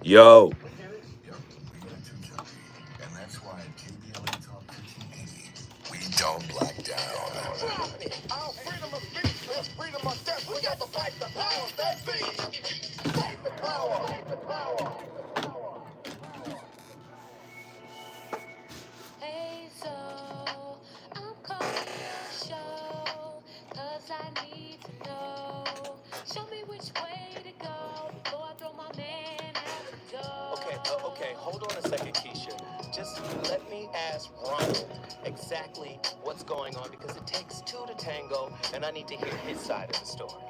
Yo. Yep, we get too jumpy. And that's why at KBLA Talk 1580, we don't black down. Our freedom of speech is freedom of death. We got to fight the powers that be. Fight the power. Fight the power. Hey, so I'm calling your show, 'cause I need to know. Show me which way to go before I throw my man out the door. Okay, hold on a second, Keisha. Just let me ask Ronald exactly what's going on because it takes two to tango, and I need to hear his side of the story.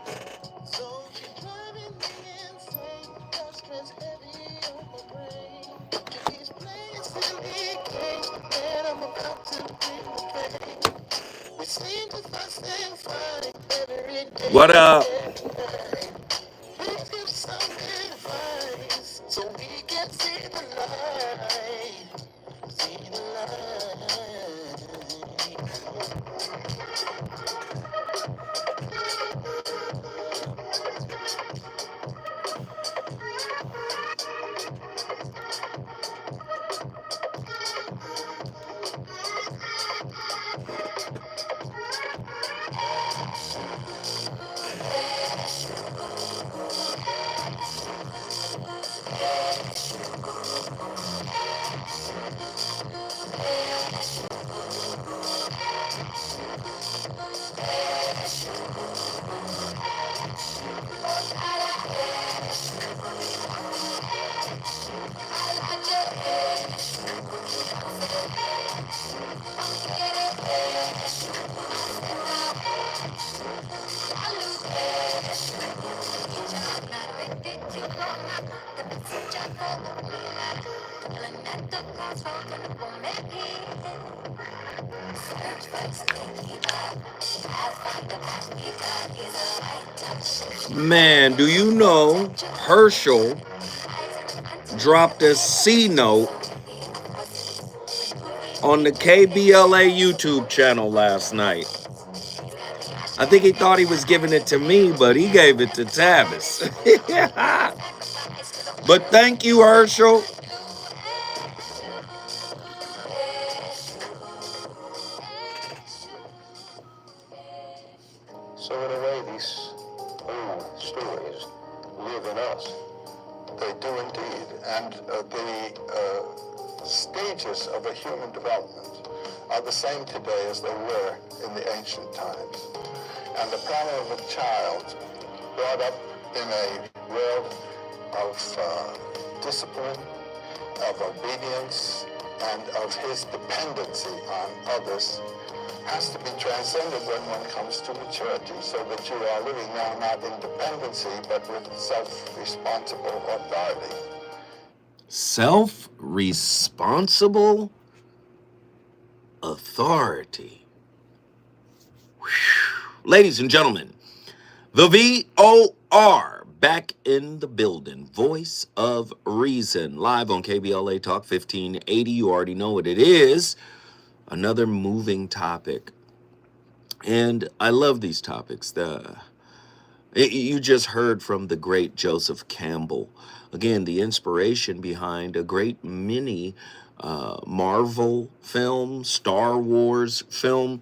So she's driving me insane, cause stress heavy on my brain. He's playing silly games, and I'm about to bring the pain. We seem to fuss and fight every day. What up? Please give some advice so we can see the light. See the Man, do you know Herschel dropped a C note on the KBLA YouTube channel last night? I think he thought he was giving it to me, but he gave it to Tavis. But thank you, Herschel. So in a way, these old stories live in us. They do indeed. And the stages of a human development are the same today as they were in the ancient times. And the problem of a child brought up in a world of discipline, of obedience, and of his dependency on others has to be transcended when one comes to maturity, so that you are living now not in dependency, but with self-responsible authority. Self-responsible authority. Whew. Ladies and gentlemen, the VOR back in the building. Voice of Reason, live on KBLA Talk 1580. You already know what it is. Another moving topic. And I love these topics. You just heard from the great Joseph Campbell. Again, the inspiration behind a great mini Marvel film, Star Wars film.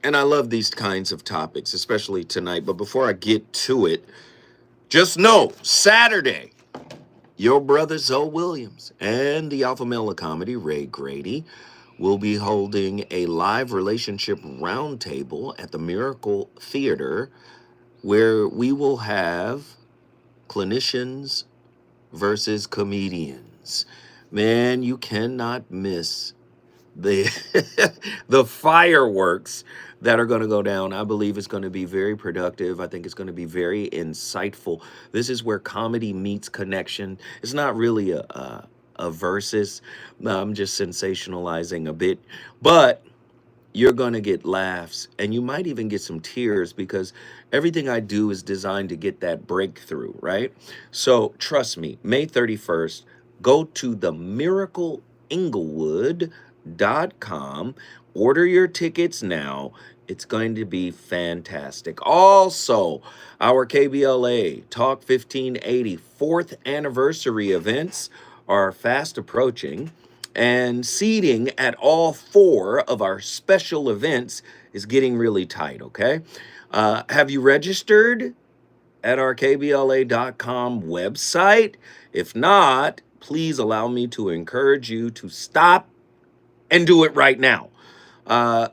And I love these kinds of topics, especially tonight. But before I get to it, just know, Saturday, your brother Zoe Williams and the alpha male of comedy, Ray Grady, will be holding a live relationship roundtable at the Miracle Theater, where we will have clinicians versus comedians. Man, you cannot miss the the fireworks that are going to go down. I believe it's going to be very productive. I think it's going to be very insightful. This is where comedy meets connection. It's not really a versus. I'm just sensationalizing a bit, but you're going to get laughs, and you might even get some tears, because everything I do is designed to get that breakthrough, right? So trust me, May 31st, go to themiracleinglewood.com, order your tickets now, It's going to be fantastic. Also, our KBLA Talk 1580 4th anniversary events are fast approaching, and seating at all 4 of our special events is getting really tight, okay? Have you registered at our KBLA.com website? If not, please allow me to encourage you to stop and do it right now,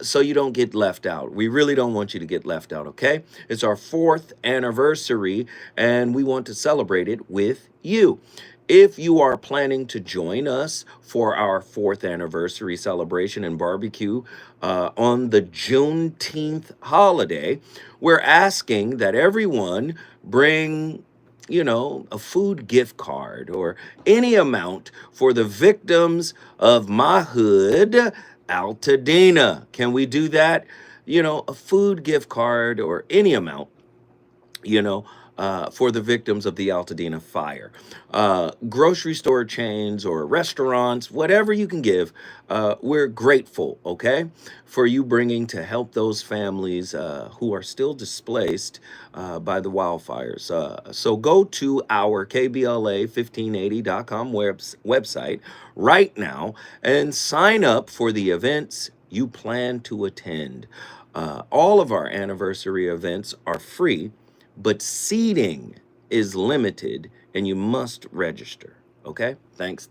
so you don't get left out. We really don't want you to get left out, okay? It's our 4th anniversary, and we want to celebrate it with you. If you are planning to join us for our 4th anniversary celebration and barbecue on the Juneteenth holiday, we're asking that everyone bring, you know, a food gift card or any amount for the victims of my hood, Altadena. Can we do that? You know, a food gift card or any amount, you know, for the victims of the Altadena fire. Grocery store chains or restaurants, whatever you can give, we're grateful, okay, for you bringing to help those families who are still displaced by the wildfires. So go to our KBLA1580.com website right now and sign up for the events you plan to attend. All of our anniversary events are free, but seating is limited and you must register. Okay? Thanks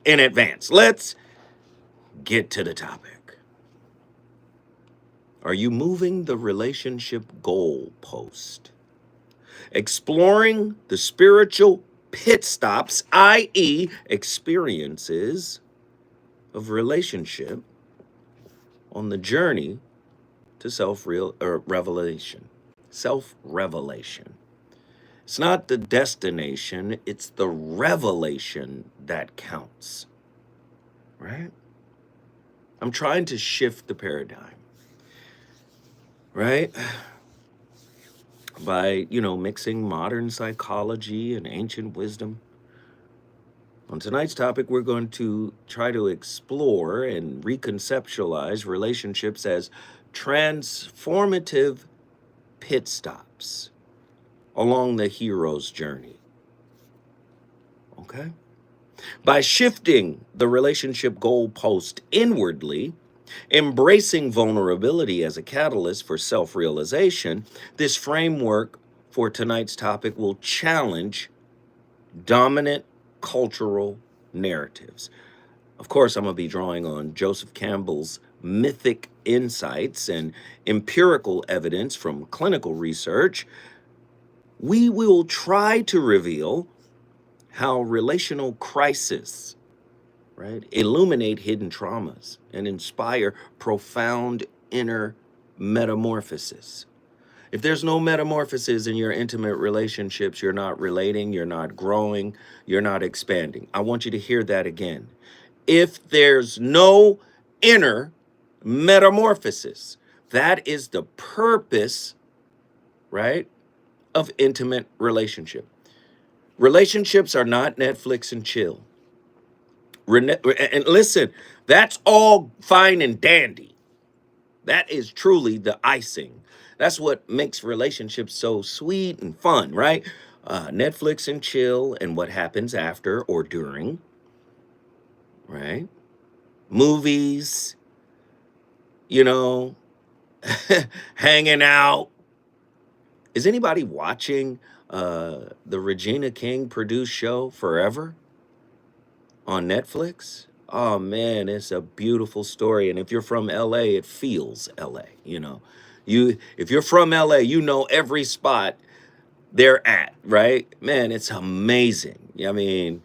in advance. Let's get to the topic. Are you moving the relationship goalpost? Exploring the spiritual pit stops, i.e., experiences of relationship on the journey to self-revelation. Self-revelation. It's not the destination, it's the revelation that counts. Right? I'm trying to shift the paradigm. Right? By, you know, mixing modern psychology and ancient wisdom. On tonight's topic, we're going to try to explore and reconceptualize relationships as transformative pit stops along the hero's journey. Okay? By shifting the relationship goalpost inwardly, embracing vulnerability as a catalyst for self-realization, this framework for tonight's topic will challenge dominant cultural narratives. Of course, I'm going to be drawing on Joseph Campbell's mythic insights and empirical evidence from clinical research. We will try to reveal how relational crisis, right, illuminate hidden traumas and inspire profound inner metamorphosis. If there's no metamorphosis in your intimate relationships, you're not relating, you're not growing, you're not expanding. I want you to hear that again. If there's no inner metamorphosis, that is the purpose, right, of intimate relationship. Relationships are not Netflix and chill. And listen, that's all fine and dandy. That is truly the icing. That's what makes relationships so sweet and fun, right? Netflix and chill and what happens after or during, right? Movies, you know, hanging out. Is anybody watching the Regina King produced show Forever on Netflix? Oh man, it's a beautiful story. And if you're from LA, it feels LA, you know. If you're from LA, you know every spot they're at, right? Man, it's amazing. I mean,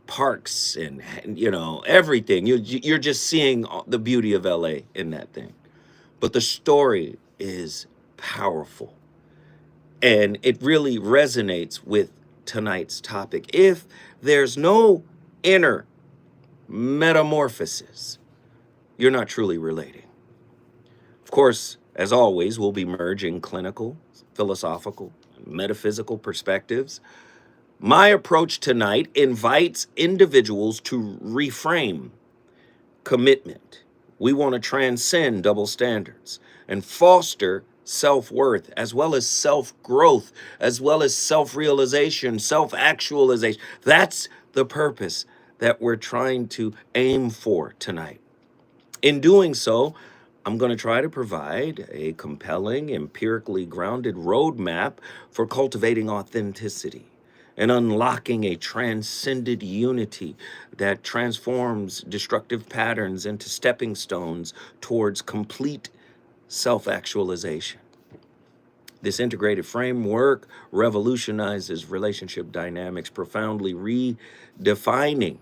parks and you know, everything. You're just seeing the beauty of LA in that thing. But the story is powerful. And it really resonates with tonight's topic. If there's no inner metamorphosis, you're not truly relating. Of course, as always, we'll be merging clinical, philosophical, metaphysical perspectives. My approach tonight invites individuals to reframe commitment We want to transcend double standards and foster self-worth, as well as self-growth, as well as self-realization, self-actualization. That's the purpose that we're trying to aim for tonight. In doing so, I'm going to try to provide a compelling, empirically grounded roadmap for cultivating authenticity and unlocking a transcended unity that transforms destructive patterns into stepping stones towards complete self-actualization. This integrated framework revolutionizes relationship dynamics, profoundly redefining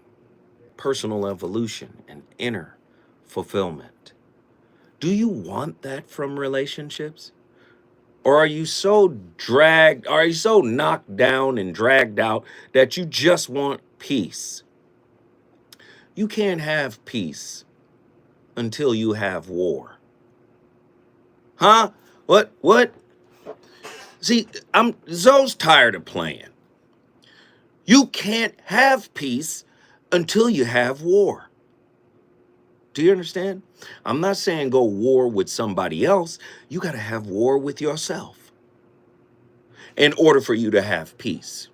personal evolution and inner fulfillment. Do you want that from relationships? Or are you so knocked down and dragged out that you just want peace? You can't have peace until you have war. Huh? What? See, I'm Zoe's tired of playing. You can't have peace until you have war. Do you understand? I'm not saying go war with somebody else. You got to have war with yourself in order for you to have peace.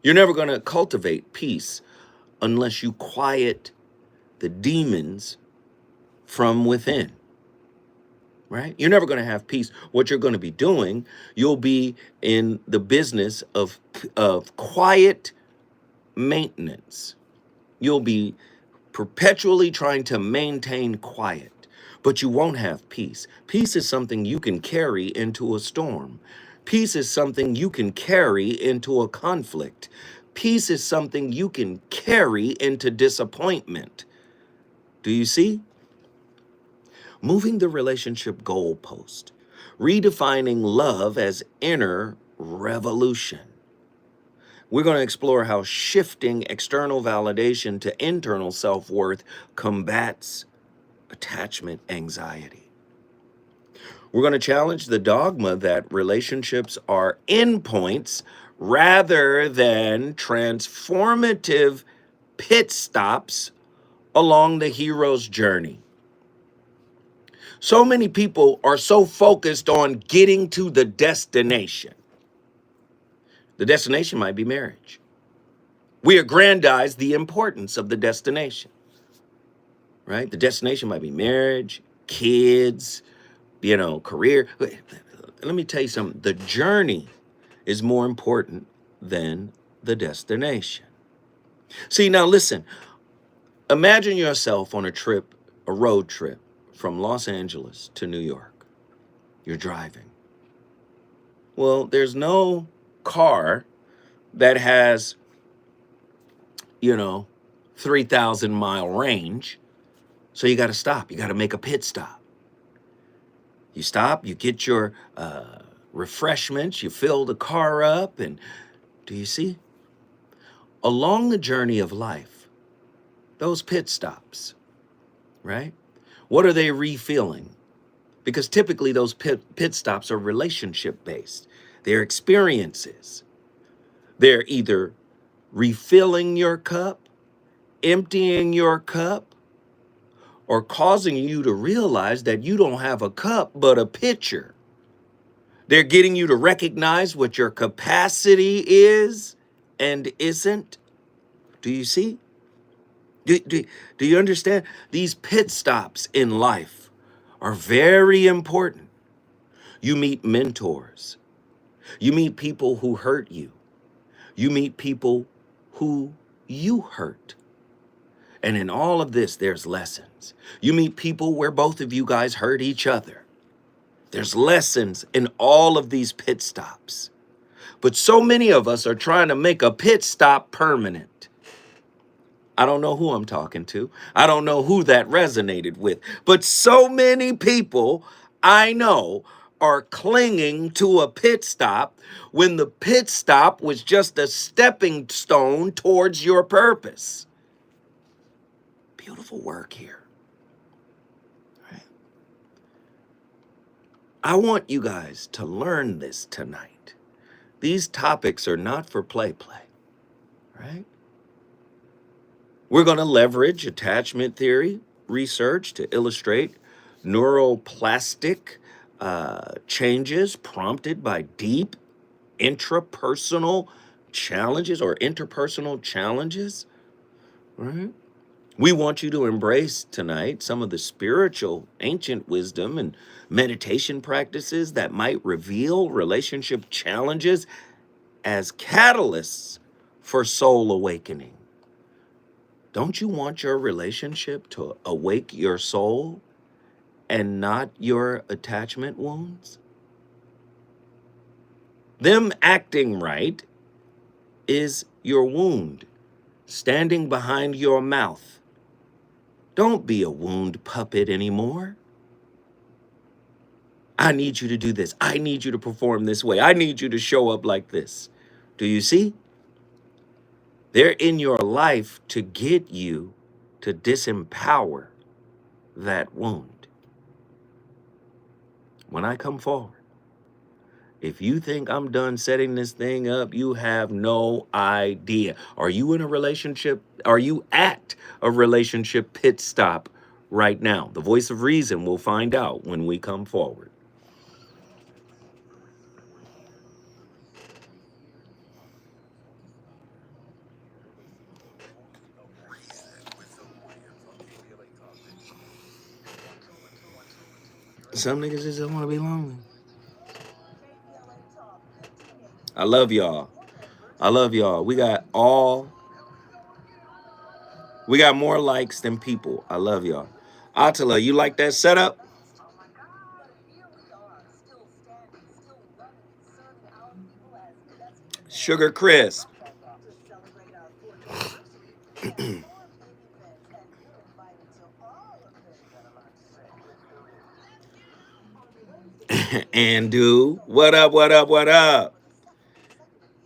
You're never going to cultivate peace unless you quiet the demons from within, right? You're never going to have peace. What you're going to be doing, you'll be in the business of quiet maintenance. You'll be perpetually trying to maintain quiet, but you won't have peace. Peace is something you can carry into a storm. Peace is something you can carry into a conflict. Peace is something you can carry into disappointment. Do you see? Moving the relationship goalpost, redefining love as inner revolution. We're going to explore how shifting external validation to internal self-worth combats attachment anxiety. We're going to challenge the dogma that relationships are endpoints rather than transformative pit stops along the hero's journey. So many people are so focused on getting to the destination. The destination might be marriage. We aggrandize the importance of the destination, right? The destination might be marriage, kids, career. Let me tell you something. The journey is more important than the destination. See, now listen, imagine yourself on a road trip from Los Angeles to New York. You're driving. Well, there's no car that has, 3,000 mile range. So you got to stop. You got to make a pit stop. You stop, you get your refreshments, you fill the car up, and do you see? Along the journey of life, those pit stops, right? What are they refilling? Because typically those pit stops are relationship based. They're experiences. They're either refilling your cup, emptying your cup, or causing you to realize that you don't have a cup but a pitcher. They're getting you to recognize what your capacity is and isn't. Do you see? Do you understand? These pit stops in life are very important. You meet mentors. You meet people who hurt you. You meet people who you hurt. And in all of this, there's lessons. You meet people where both of you guys hurt each other. There's lessons in all of these pit stops. But so many of us are trying to make a pit stop permanent. I don't know who I'm talking to. I don't know who that resonated with. But so many people I know are clinging to a pit stop when the pit stop was just a stepping stone towards your purpose. Beautiful work here. Right? I want you guys to learn this tonight. These topics are not for play, right? We're going to leverage attachment theory, research to illustrate neuroplastic changes prompted by deep intrapersonal challenges or interpersonal challenges, right? We want you to embrace tonight some of the spiritual ancient wisdom and meditation practices that might reveal relationship challenges as catalysts for soul awakening. Don't you want your relationship to awake your soul and not your attachment wounds? Them acting right is your wound standing behind your mouth. Don't be a wound puppet anymore. I need you to do this. I need you to perform this way. I need you to show up like this. Do you see? They're in your life to get you to disempower that wound. When I come forward, if you think I'm done setting this thing up, you have no idea. Are you in a relationship? Are you at a relationship pit stop right now? The voice of reason will find out when we come forward. Some niggas just don't want to be lonely. I love y'all. I love y'all. We got more likes than people. I love y'all. Attila, you like that setup? Sugar Crisp. And do what up, what up, what up?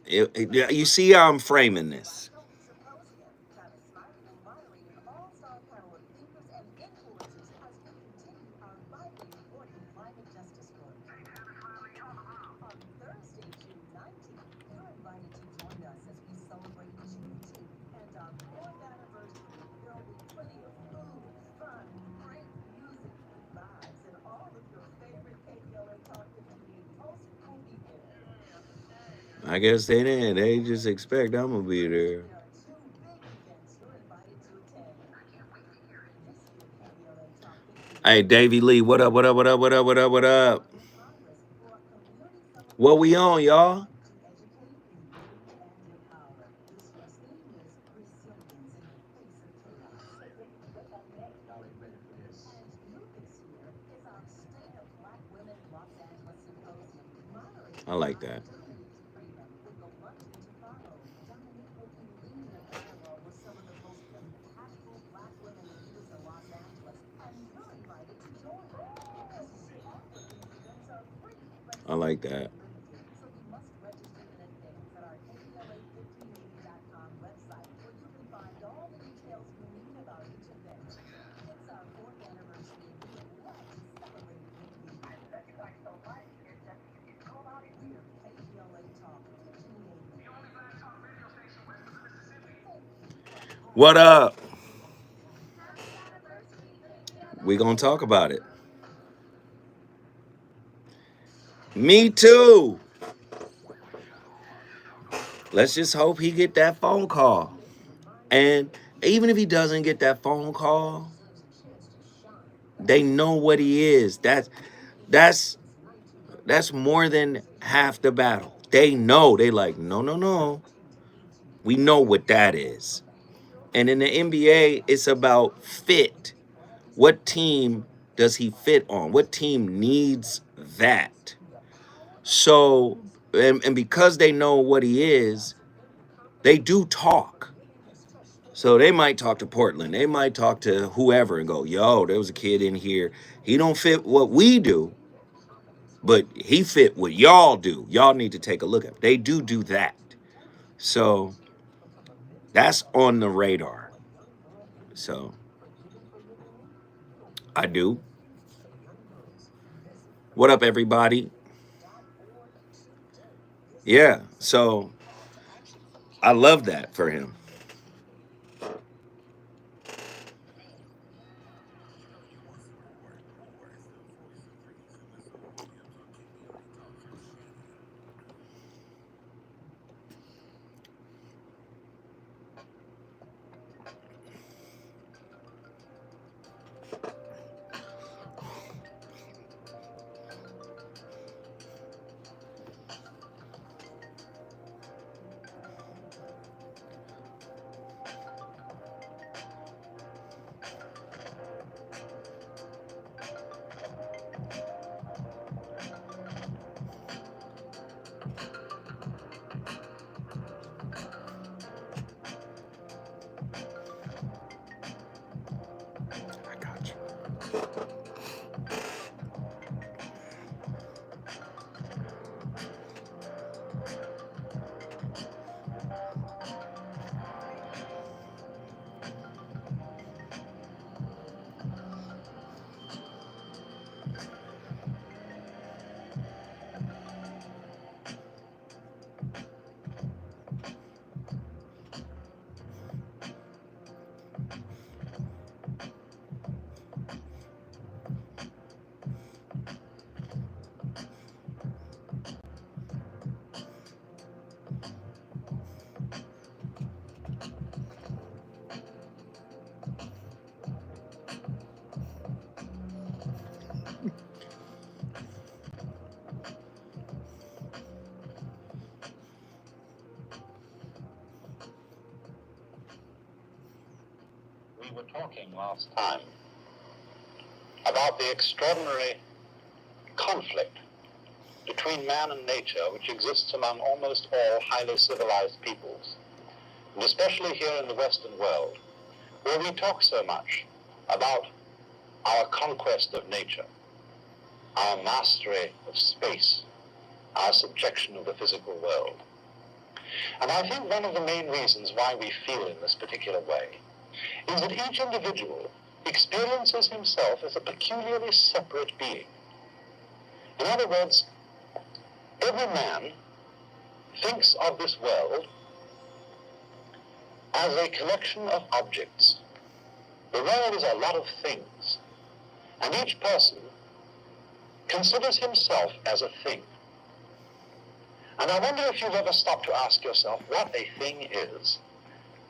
You see how I'm framing this? I guess they didn't. They just expect I'm gonna be there. Hey, Davey Lee, what up, what up, what up, what up, what up, what up? What we on, y'all? I like that. I like that. What up? We gonna talk about it. Me too. Let's just hope he get that phone call. And even if he doesn't get that phone call, they know what he is. That's more than half the battle. They know. They like, no, no, no. We know what that is. And in the NBA, it's about fit. What team does he fit on? What team needs that? So, and because they know what he is, they do talk. So they might talk to Portland. They might talk to whoever and go, yo, there was a kid in here. He don't fit what we do, but he fit what y'all do. Y'all need to take a look at it. They do that. So that's on the radar. So I do. What up, everybody? Yeah. So I love that for him. We were talking last time about the extraordinary conflict between man and nature which exists among almost all highly civilized peoples, and especially here in the Western world, where we talk so much about our conquest of nature, our mastery of space, our subjection of the physical world. And I think one of the main reasons why we feel in this particular way is that each individual experiences himself as a peculiarly separate being. In other words, every man thinks of this world as a collection of objects. The world is a lot of things, and each person considers himself as a thing. And I wonder if you've ever stopped to ask yourself what a thing is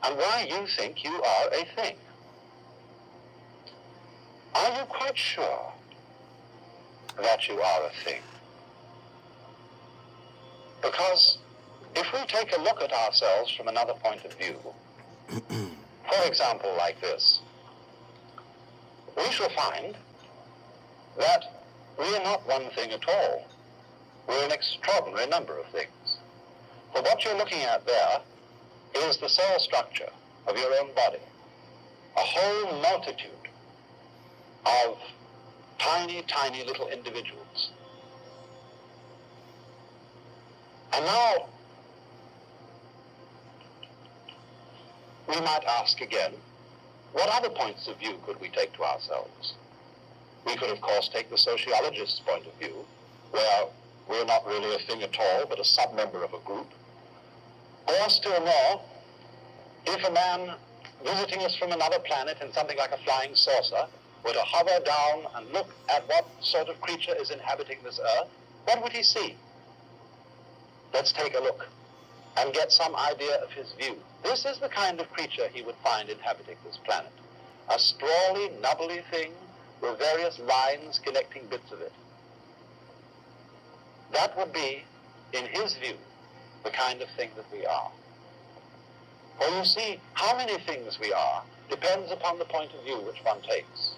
and why you think you are a thing. Are you quite sure that you are a thing? Because if we take a look at ourselves from another point of view, for example, like this, we shall find that we are not one thing at all. We're an extraordinary number of things. For what you're looking at there is the cell structure of your own body, a whole multitude of tiny, tiny little individuals. And now, we might ask again, what other points of view could we take to ourselves? We could, of course, take the sociologist's point of view, where we're not really a thing at all, but a sub-member of a group. Or still more, if a man visiting us from another planet in something like a flying saucer were to hover down and look at what sort of creature is inhabiting this earth, what would he see? Let's take a look and get some idea of his view. This is the kind of creature he would find inhabiting this planet. A sprawly, nubbly thing with various lines connecting bits of it. That would be, in his view, the kind of thing that we are. For you see, how many things we are depends upon the point of view which one takes.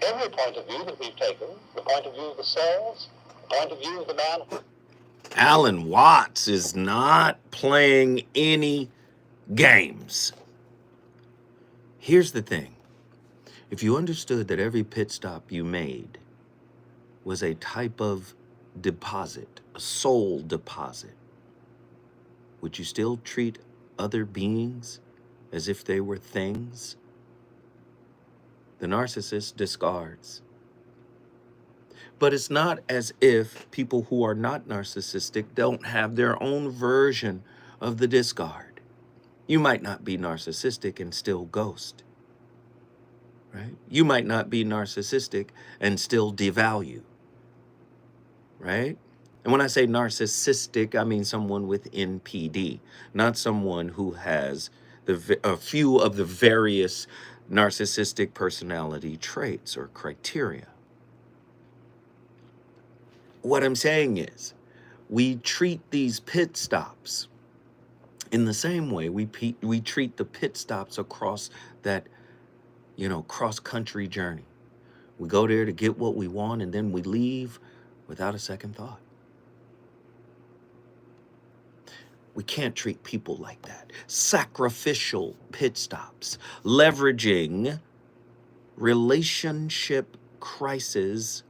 Every point of view that we've taken, the point of view of the cells, the point of view of the man. Alan Watts is not playing any games. Here's the thing. If you understood that every pit stop you made was a type of deposit, a soul deposit, would you still treat other beings as if they were things? The narcissist discards. But it's not as if people who are not narcissistic don't have their own version of the discard. You might not be narcissistic and still ghost, right? You might not be narcissistic and still devalue, right? And when I say narcissistic, I mean someone with NPD, not someone who has a few of the various narcissistic personality traits or criteria. What I'm saying is, we treat these pit stops in the same way we treat the pit stops across that, cross-country journey. We go there to get what we want, and then we leave without a second thought. We can't treat people like that. Sacrificial pit stops, leveraging relationship crisis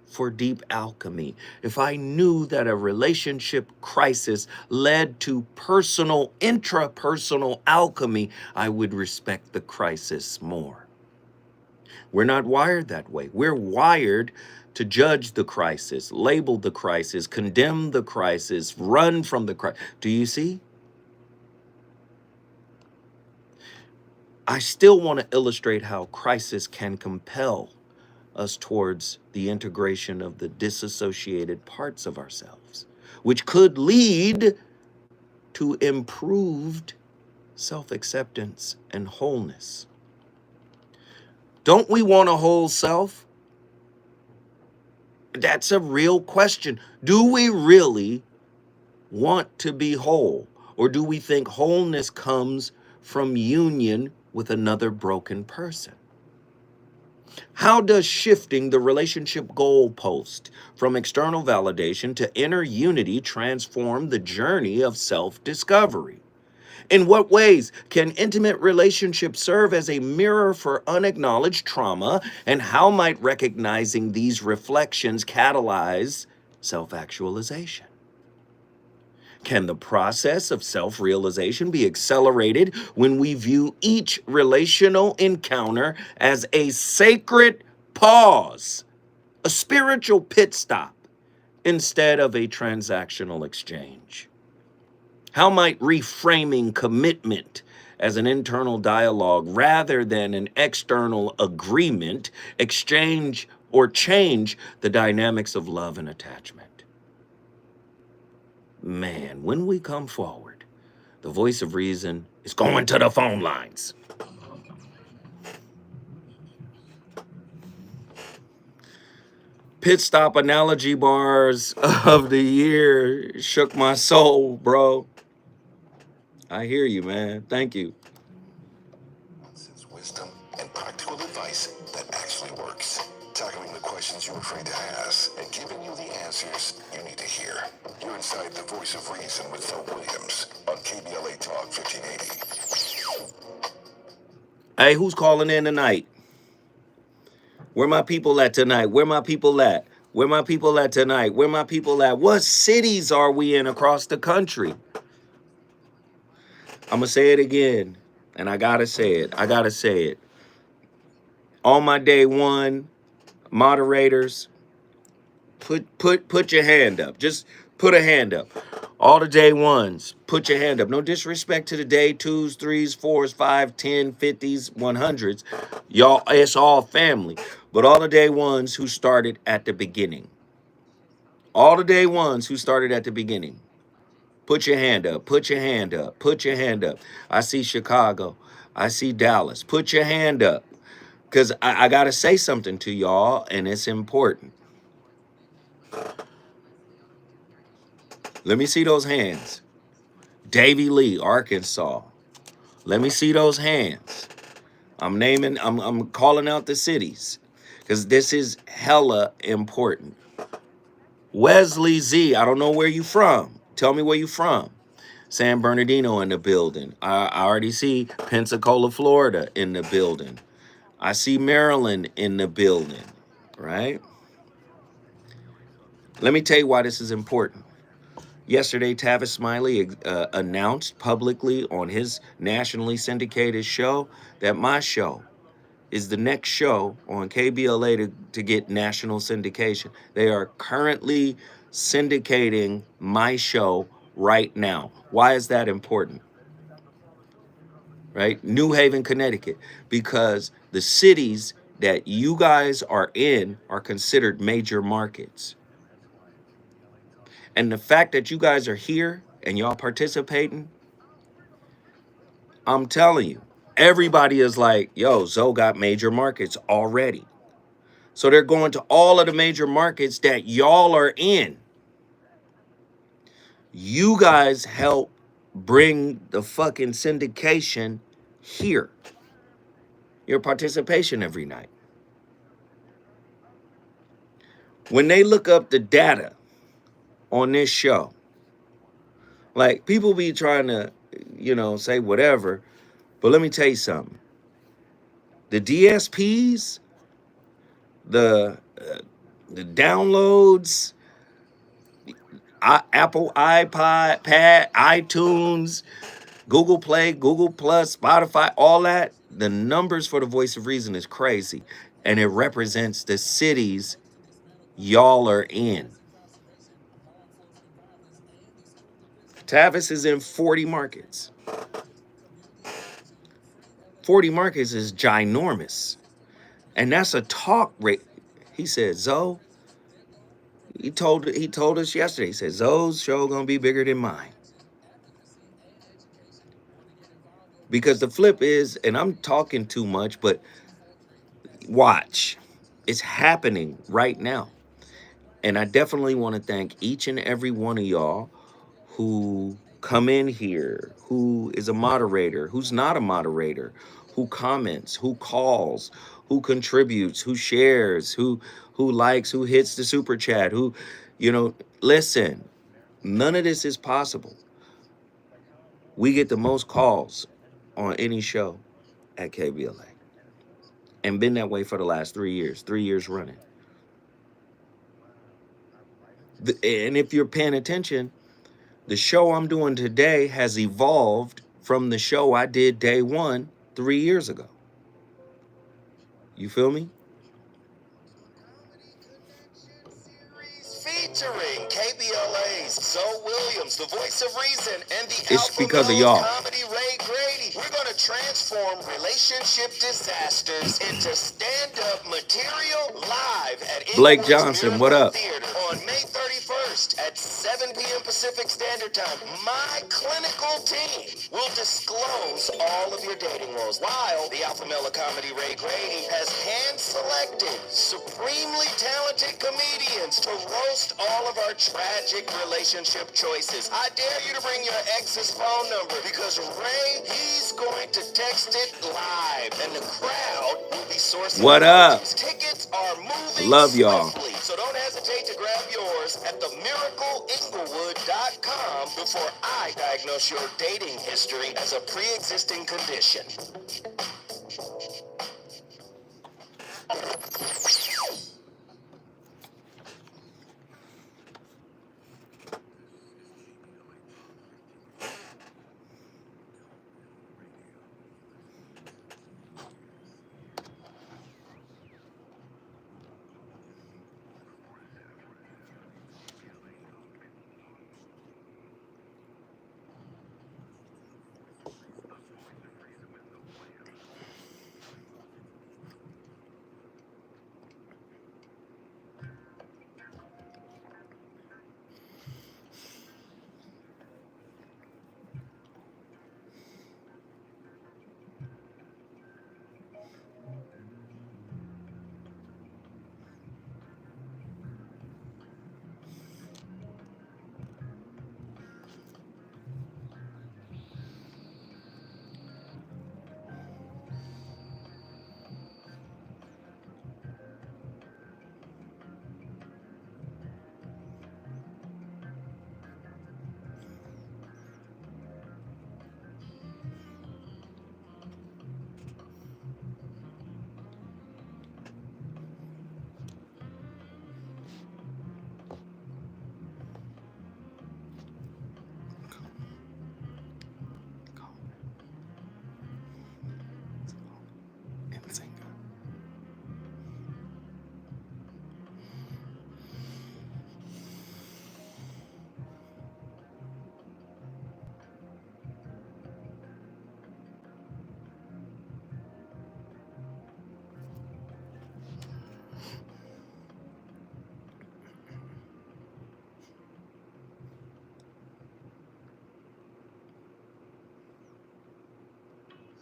for deep alchemy. If I knew that a relationship crisis led to personal, intrapersonal alchemy, I would respect the crisis more. We're not wired that way. We're wired to judge the crisis, label the crisis, condemn the crisis, run from the crisis. Do you see? I still want to illustrate how crisis can compel us towards the integration of the disassociated parts of ourselves, which could lead to improved self-acceptance and wholeness. Don't we want a whole self? That's a real question. Do we really want to be whole? Or do we think wholeness comes from union with another broken person? How does shifting the relationship goalpost from external validation to inner unity transform the journey of self-discovery? In what ways can intimate relationships serve as a mirror for unacknowledged trauma, and how might recognizing these reflections catalyze self-actualization? Can the process of self-realization be accelerated when we view each relational encounter as a sacred pause, a spiritual pit stop, instead of a transactional exchange? How might reframing commitment as an internal dialogue rather than an external agreement exchange or change the dynamics of love and attachment? Man, when we come forward, the voice of reason is going to the phone lines. Pit stop analogy bars of the year shook my soul, bro. I hear you, man. Thank you. Nonsense wisdom and practical advice that actually works. Tackling the questions you're afraid to ask and giving you the answers you need to hear. You're inside the voice of reason with Phil Williams on KBLA Talk 1580. Hey, who's calling in tonight? Where my people at tonight? Where my people at? Where my people at tonight? Where my people at? What cities are we in across the country? I'm going to say it again, and I got to say it. I got to say it. On my day one, moderators, put your hand up. Just put a hand up. All the day ones, put your hand up. No disrespect to the day twos, threes, fours, 5, 10, 50s, 100s. Y'all, it's all family. But all the day ones who started at the beginning. All the day ones who started at the beginning. Put your hand up. Put your hand up. Put your hand up. I see Chicago. I see Dallas. Put your hand up. Because I got to say something to y'all, and it's important. Let me see those hands. Davy Lee, Arkansas. Let me see those hands. I'm calling out the cities because this is hella important. Wesley Z, I don't know where you from. Tell me where you from. San Bernardino in the building. I already see Pensacola, Florida in the building. I see Maryland in the building, right? Let me tell you why this is important. Yesterday, Tavis Smiley announced publicly on his nationally syndicated show that my show is the next show on KBLA to get national syndication. They are currently syndicating my show right now. Why is that important? Right? New Haven, Connecticut, because the cities that you guys are in are considered major markets. And the fact that you guys are here and y'all participating, I'm telling you, everybody is like, yo, Zoe got major markets already. So they're going to all of the major markets that y'all are in. You guys help bring the fucking syndication here. Your participation every night. When they look up the data on this show, Like, people be trying to, say whatever, but let me tell you something. The DSPs, the the downloads, Apple, iPod, Pad, iTunes, Google Play, Google Plus, Spotify, all that, the numbers for the Voice of Reason is crazy. And it represents the cities y'all are in. Tavis is in 40 markets. 40 markets is ginormous. And that's a talk rate. He said, Zoe, he told us yesterday, he said, Zoe's show gonna be bigger than mine. Because the flip is, and I'm talking too much, but watch. It's happening right now. And I definitely want to thank each and every one of y'all who come in here, who is a moderator, who's not a moderator, who comments, who calls, who contributes, who shares, who likes, who hits the super chat, who, listen, none of this is possible. We get the most calls on any show at KBLA. And been that way for the last 3 years running. And if you're paying attention, the show I'm doing today has evolved from the show I did day one 3 years ago. You feel me? Featuring KBLA's Zoe Williams, the voice of reason, and the It's alpha because of male y'all. comedy Ray Grady. We're going to transform relationship disasters into stand-up material live at Blake Inglewood's Johnson, what Miracle up? Theater on May 31st at 7 p.m. Pacific Standard Time. My clinical team will disclose all of your dating woes, while the alpha male of comedy Ray Grady has hand-selected supremely talented comedians to roast all of our tragic relationship choices. I dare you to bring your ex's phone number, because Ray, he's going to text it live, and the crowd will be sourcing What up? emojis. Tickets are moving Love y'all. swiftly, so don't hesitate to grab yours at themiracleinglewood.com before I diagnose your dating history as a pre-existing condition.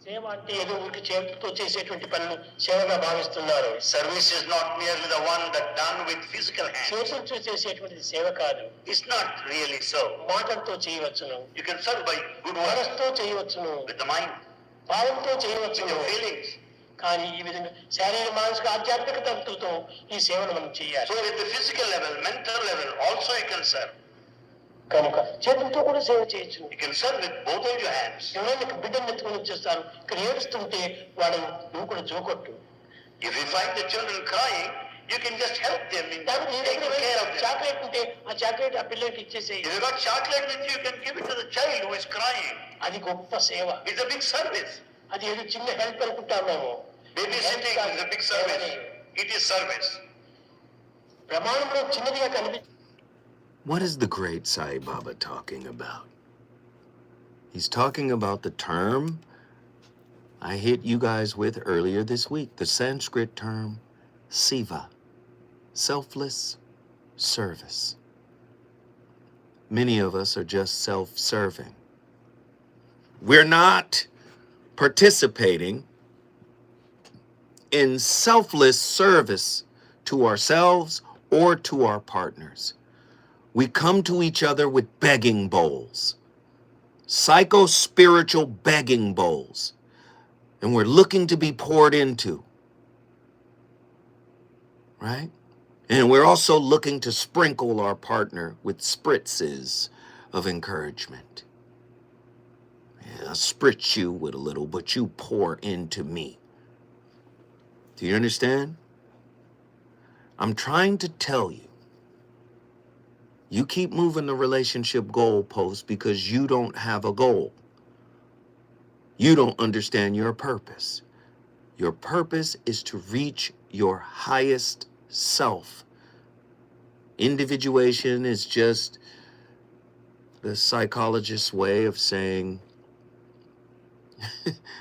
సేవ అంటే ఏదో ఊరికి చేతితో చేసేటువంటి పనులు సేవగా భావిస్తున్నారు. Service is not merely the one that done with physical hands. చేతులతో చేసేటువంటిది సేవ కాదు. It's not really so. మాటలతో చేయవచ్చును. You can serve by good works, మనసుతో చేయవచ్చును. with the mind, భావంతో with చేయవచ్చును. your feelings. కానీ ఈ విధంగా శారీరక మానసిక ఆధ్యాత్మిక తంతుతో ఈ సేవను మనం చేయాలి. So at the physical level, mental level, also you can serve. కనుక చేతులతో కూడా సేవ చేయొచ్చు. You can serve with both of your hands. ఎవరైనా బిడ్డను ఎత్తుకొని వచ్చేస్తారు, ఇక్కడ ఏడుస్తుంటే వాడు నువ్వు కూడా జోకొట్టు. If you find the children crying, you can just help them in taking care of them. Chocolate ఉంటే ఆ చాక్లెట్ ఆ పిల్లలకి ఇచ్చేసేయి. If you got chocolate with you, you can give it to the child who is crying. అది గొప్ప సేవ. It's a big service. అది ఏదో చిన్న హెల్ప్ అనుకుంటాం మేము. Babysitting is a big service. It is service. ప్రమాణంలో చిన్నదిగా కనిపి. What is the great Sai Baba talking about? He's talking about the term I hit you guys with earlier this week, the Sanskrit term Siva, selfless service. Many of us are just self-serving. We're not participating in selfless service to ourselves or to our partners. We come to each other with begging bowls, psycho-spiritual begging bowls, and we're looking to be poured into, right? And we're also looking to sprinkle our partner with spritzes of encouragement. Yeah, I'll spritz you with a little, but you pour into me. Do you understand? I'm trying to tell you, you keep moving the relationship goalpost because you don't have a goal. You don't understand your purpose. Your purpose is to reach your highest self. Individuation is just the psychologist's way of saying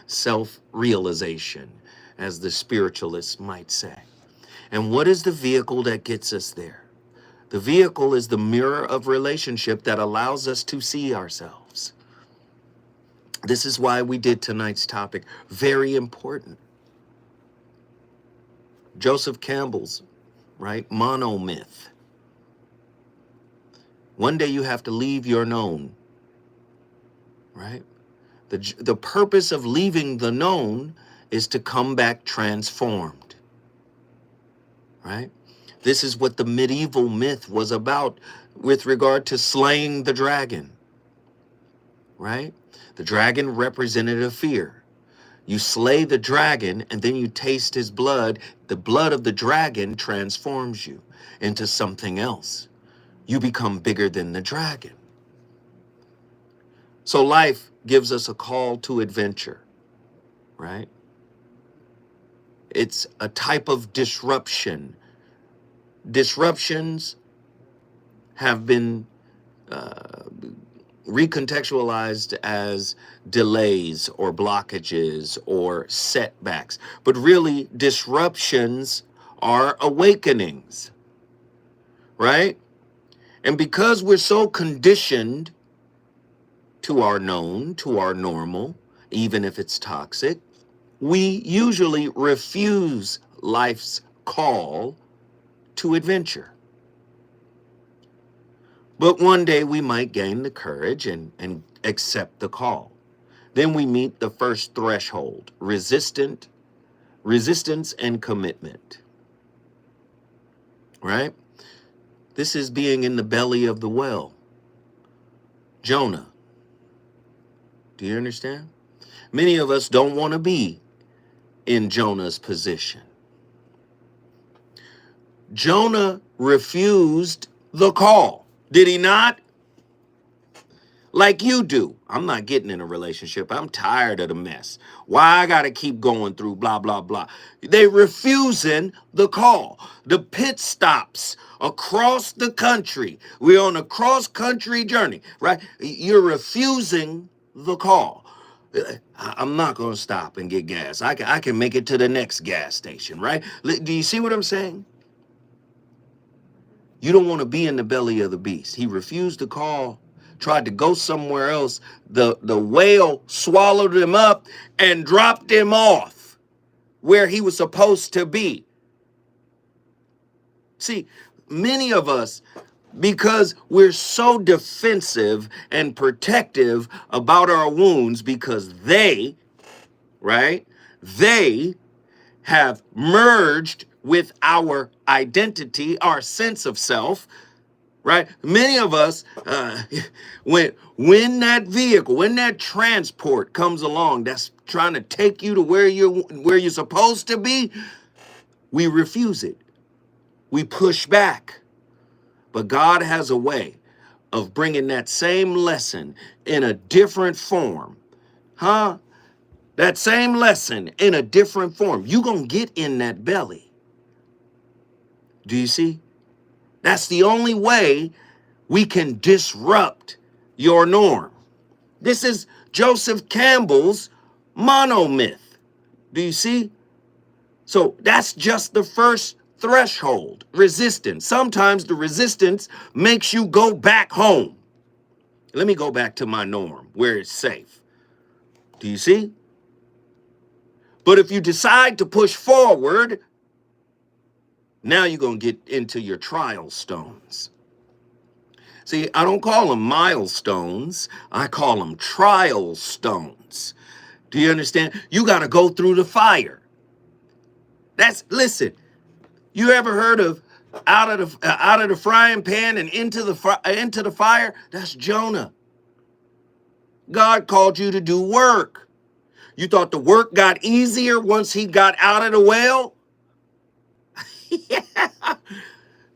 self-realization, as the spiritualists might say. And what is the vehicle that gets us there? The vehicle is the mirror of relationship that allows us to see ourselves. This is why we did tonight's topic. Very important. Joseph Campbell's, right, monomyth. One day you have to leave your known, right? The purpose of leaving the known is to come back transformed, right? This is what the medieval myth was about with regard to slaying the dragon, right? The dragon represented a fear. You slay the dragon and then you taste his blood. The blood of the dragon transforms you into something else. You become bigger than the dragon. So life gives us a call to adventure, right? It's a type of disruption. Disruptions have been recontextualized as delays or blockages or setbacks. But really, disruptions are awakenings, right? And because we're so conditioned to our known, to our normal, even if it's toxic, we usually refuse life's call to adventure. But one day we might gain the courage and accept the call. Then we meet the first threshold, resistance and commitment, right? This is being in the belly of the whale. Jonah. Do you understand? Many of us don't want to be in Jonah's position. Jonah refused the call. Did he not? Like you do. I'm not getting in a relationship. I'm tired of the mess. Why I got to keep going through blah, blah, blah. They refusing the call. The pit stops across the country. We're on a cross-country journey, right? You're refusing the call. I'm not going to stop and get gas. I can make it to the next gas station, right? Do you see what I'm saying? You don't want to be in the belly of the beast. He refused the call, tried to go somewhere else. The whale swallowed him up and dropped him off where he was supposed to be. See, many of us, because we're so defensive and protective about our wounds because they, right, they have merged with our identity, our sense of self, right? Many of us, when that vehicle, when that transport comes along that's trying to take you to where you're supposed to be, we refuse it. We push back. But God has a way of bringing that same lesson in a different form. Huh? That same lesson in a different form. You're going to get in that belly. Do you see? That's the only way we can disrupt your norm. This is Joseph Campbell's monomyth. Do you see? So that's just the first threshold, resistance. Sometimes the resistance makes you go back home. Let me go back to my norm where it's safe. Do you see? But if you decide to push forward, now you're going to get into your trial stones. See, I don't call them milestones. I call them trial stones. Do you understand? You got to go through the fire. Listen, you ever heard of out of the frying pan and into the fire? That's Jonah. God called you to do work. You thought the work got easier once he got out of the well? Yeah.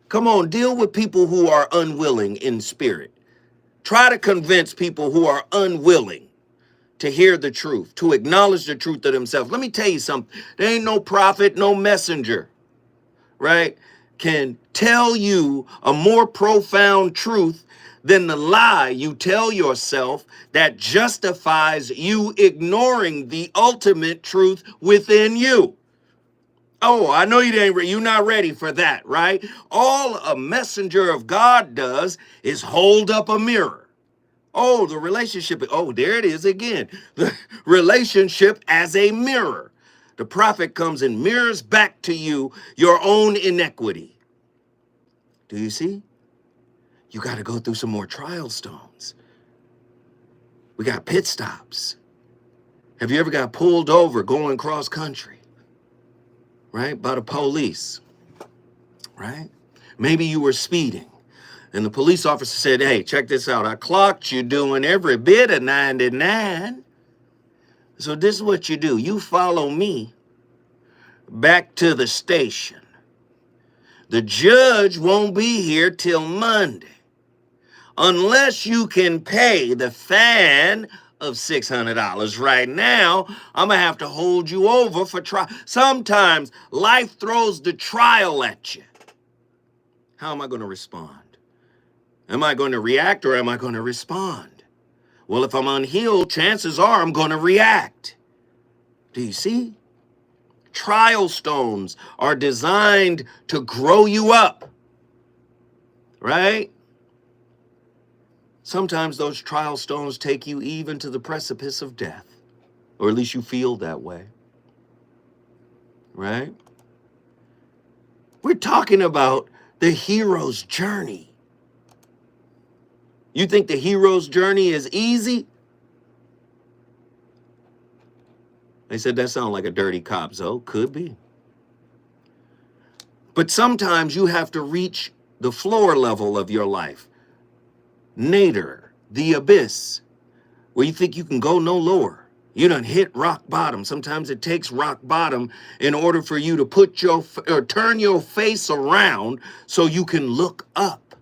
Come on, deal with people who are unwilling in spirit. Try to convince people who are unwilling to hear the truth, to acknowledge the truth of themselves. Let me tell you something. There ain't no prophet, no messenger, right, can tell you a more profound truth than the lie you tell yourself that justifies you ignoring the ultimate truth within you. Oh, I know you're not ready for that, right? All a messenger of God does is hold up a mirror. Oh, the relationship. Oh, there it is again. The relationship as a mirror. The prophet comes and mirrors back to you your own inequity. Do you see? You got to go through some more trial stones. We got pit stops. Have you ever got pulled over going cross country? Right? By the police. Right? Maybe you were speeding. And the police officer said, hey, check this out. I clocked you doing every bit of 99. So this is what you do. You follow me back to the station. The judge won't be here till Monday. Unless you can pay the fine of $600 right now, I'm going to have to hold you over for trial. Sometimes life throws the trial at you. How am I going to respond? Am I going to react or am I going to respond? Well, if I'm unhealed, chances are I'm going to react. Do you see? Trial stones are designed to grow you up, right? Sometimes those trial stones take you even to the precipice of death, or at least you feel that way, right? We're talking about the hero's journey. You think the hero's journey is easy? They said that sounds like a dirty cop, so could be. But sometimes you have to reach the floor level of your life. Nadir, the abyss, where you think you can go no lower. You done hit rock bottom. Sometimes it takes rock bottom in order for you to turn your face around so you can look up.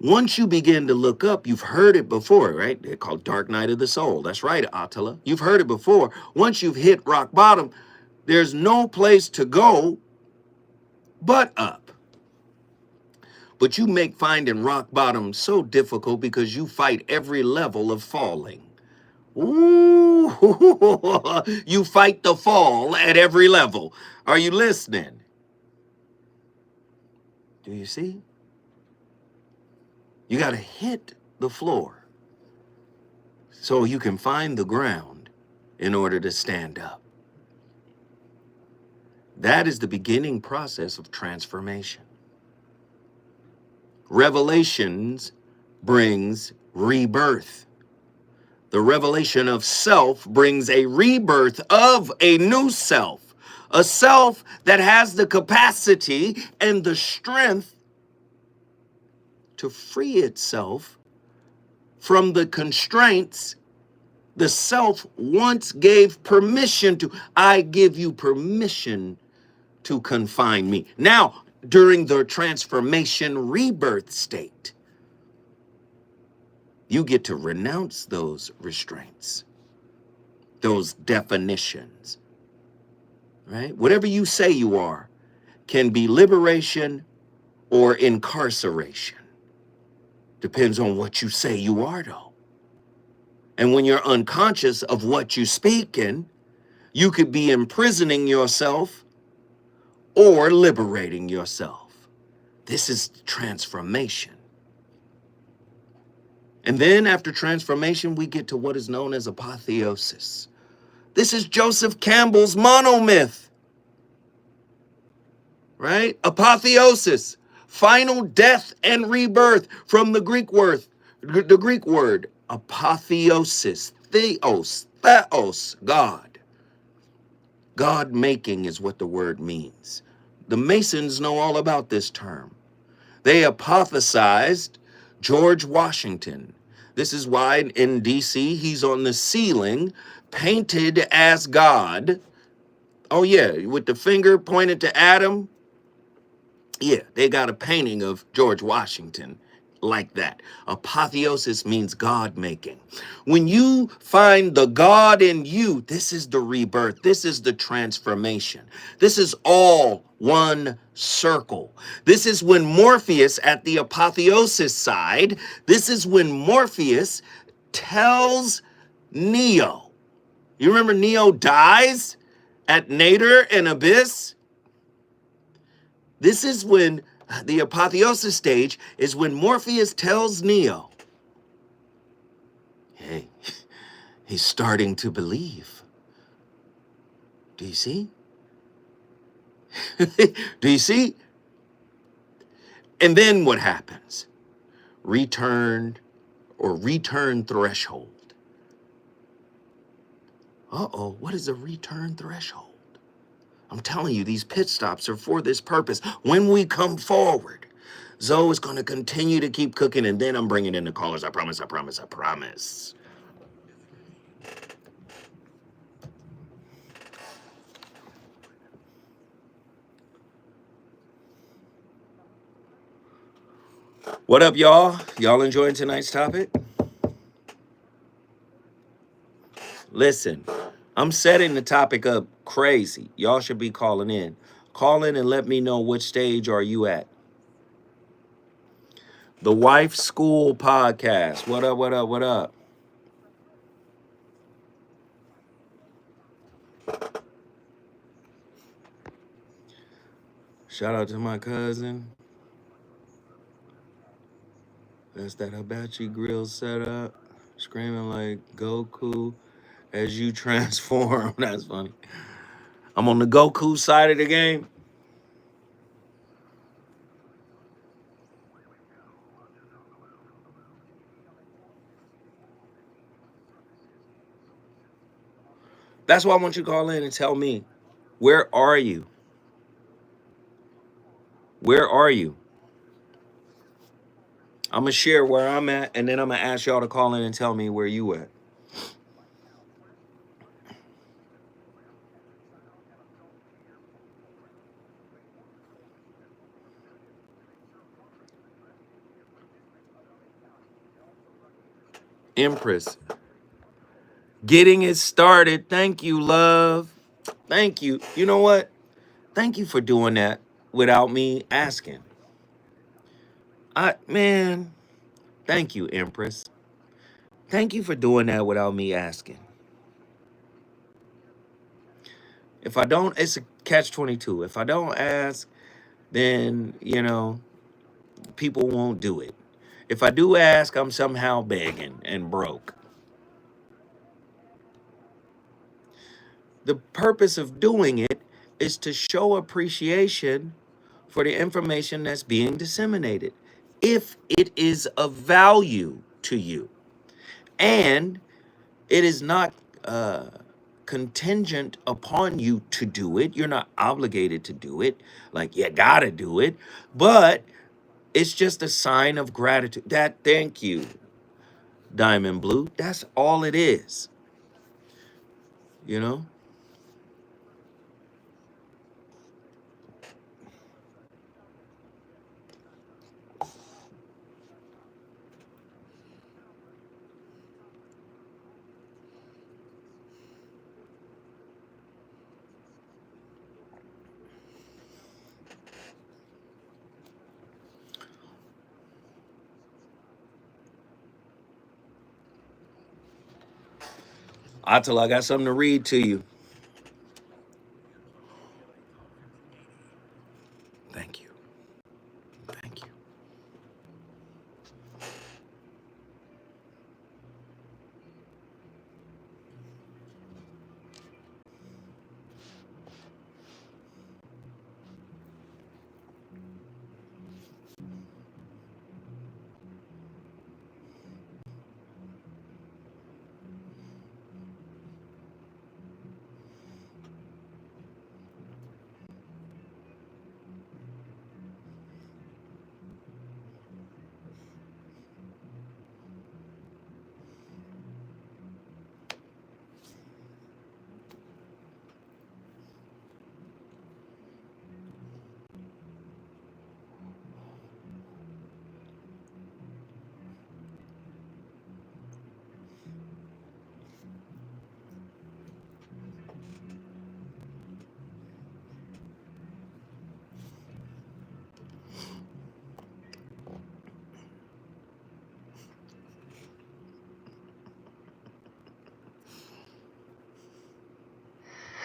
Once you begin to look up, you've heard it before, right? They're called Dark Night of the Soul. That's right, Attila. You've heard it before. Once you've hit rock bottom, there's no place to go but up. But you make finding rock bottom so difficult because you fight every level of falling. Ooh, you fight the fall at every level. Are you listening? Do you see? You got to hit the floor so you can find the ground in order to stand up. That is the beginning process of transformation. Revelations brings rebirth. The revelation of self brings a rebirth of a new self, a self that has the capacity and the strength to free itself from the constraints the self once gave permission to. I give you permission to confine me. Now, during the transformation rebirth state, you get to renounce those restraints, those definitions, right? Whatever you say you are can be liberation or incarceration. Depends on what you say you are, though. And when you're unconscious of what you speak in, you could be imprisoning yourself or liberating yourself. This is transformation. And then after transformation, we get to what is known as apotheosis. This is Joseph Campbell's monomyth, right? Apotheosis, final death and rebirth, from the Greek word apotheosis, theos, God. God making is what the word means. The Masons know all about this term. They apothesized George Washington. This is why in DC he's on the ceiling, painted as God. Oh yeah, with the finger pointed to Adam. Yeah, they got a painting of George Washington like that. Apotheosis means God making. When you find the God in you, this is the rebirth. This is the transformation. This is all one circle. This is when Morpheus at the apotheosis side, this is when Morpheus tells Neo. You remember Neo dies at Nader and Abyss? This is when the apotheosis stage is when Morpheus tells Neo, hey, he's starting to believe. Do you see? Do you see? And then what happens? Return threshold. Uh-oh, what is a return threshold? I'm telling you, these pit stops are for this purpose. When we come forward, Zoe is going to continue to keep cooking, and then I'm bringing in the callers. I promise, I promise, I promise. What up, y'all? Y'all enjoying tonight's topic? Listen, I'm setting the topic up crazy. Y'all should be calling in. Call in and let me know which stage are you at. The Wife School Podcast. What up, what up, what up? Shout out to my cousin. That's that hibachi grill setup. Screaming like Goku as you transform. That's funny. I'm on the Goku side of the game. That's why I want you to call in and tell me, where are you? Where are you? I'm going to share where I'm at, and then I'm going to ask y'all to call in and tell me where you at. Empress. Getting it started. Thank you, love. Thank you. You know what? Thank you for doing that without me asking. Man, thank you, Empress. Thank you for doing that without me asking. If I don't, it's a catch-22. If I don't ask, then, people won't do it. If I do ask, I'm somehow begging and broke. The purpose of doing it is to show appreciation for the information that's being disseminated, if it is of value to you. And it is not contingent upon you to do it. You're not obligated to do it. Like, you gotta do it. But It's just a sign of gratitude. Thank you, Diamond Blue. That's all it is, you know? Atal, I got something to read to you. Thank you. Thank you.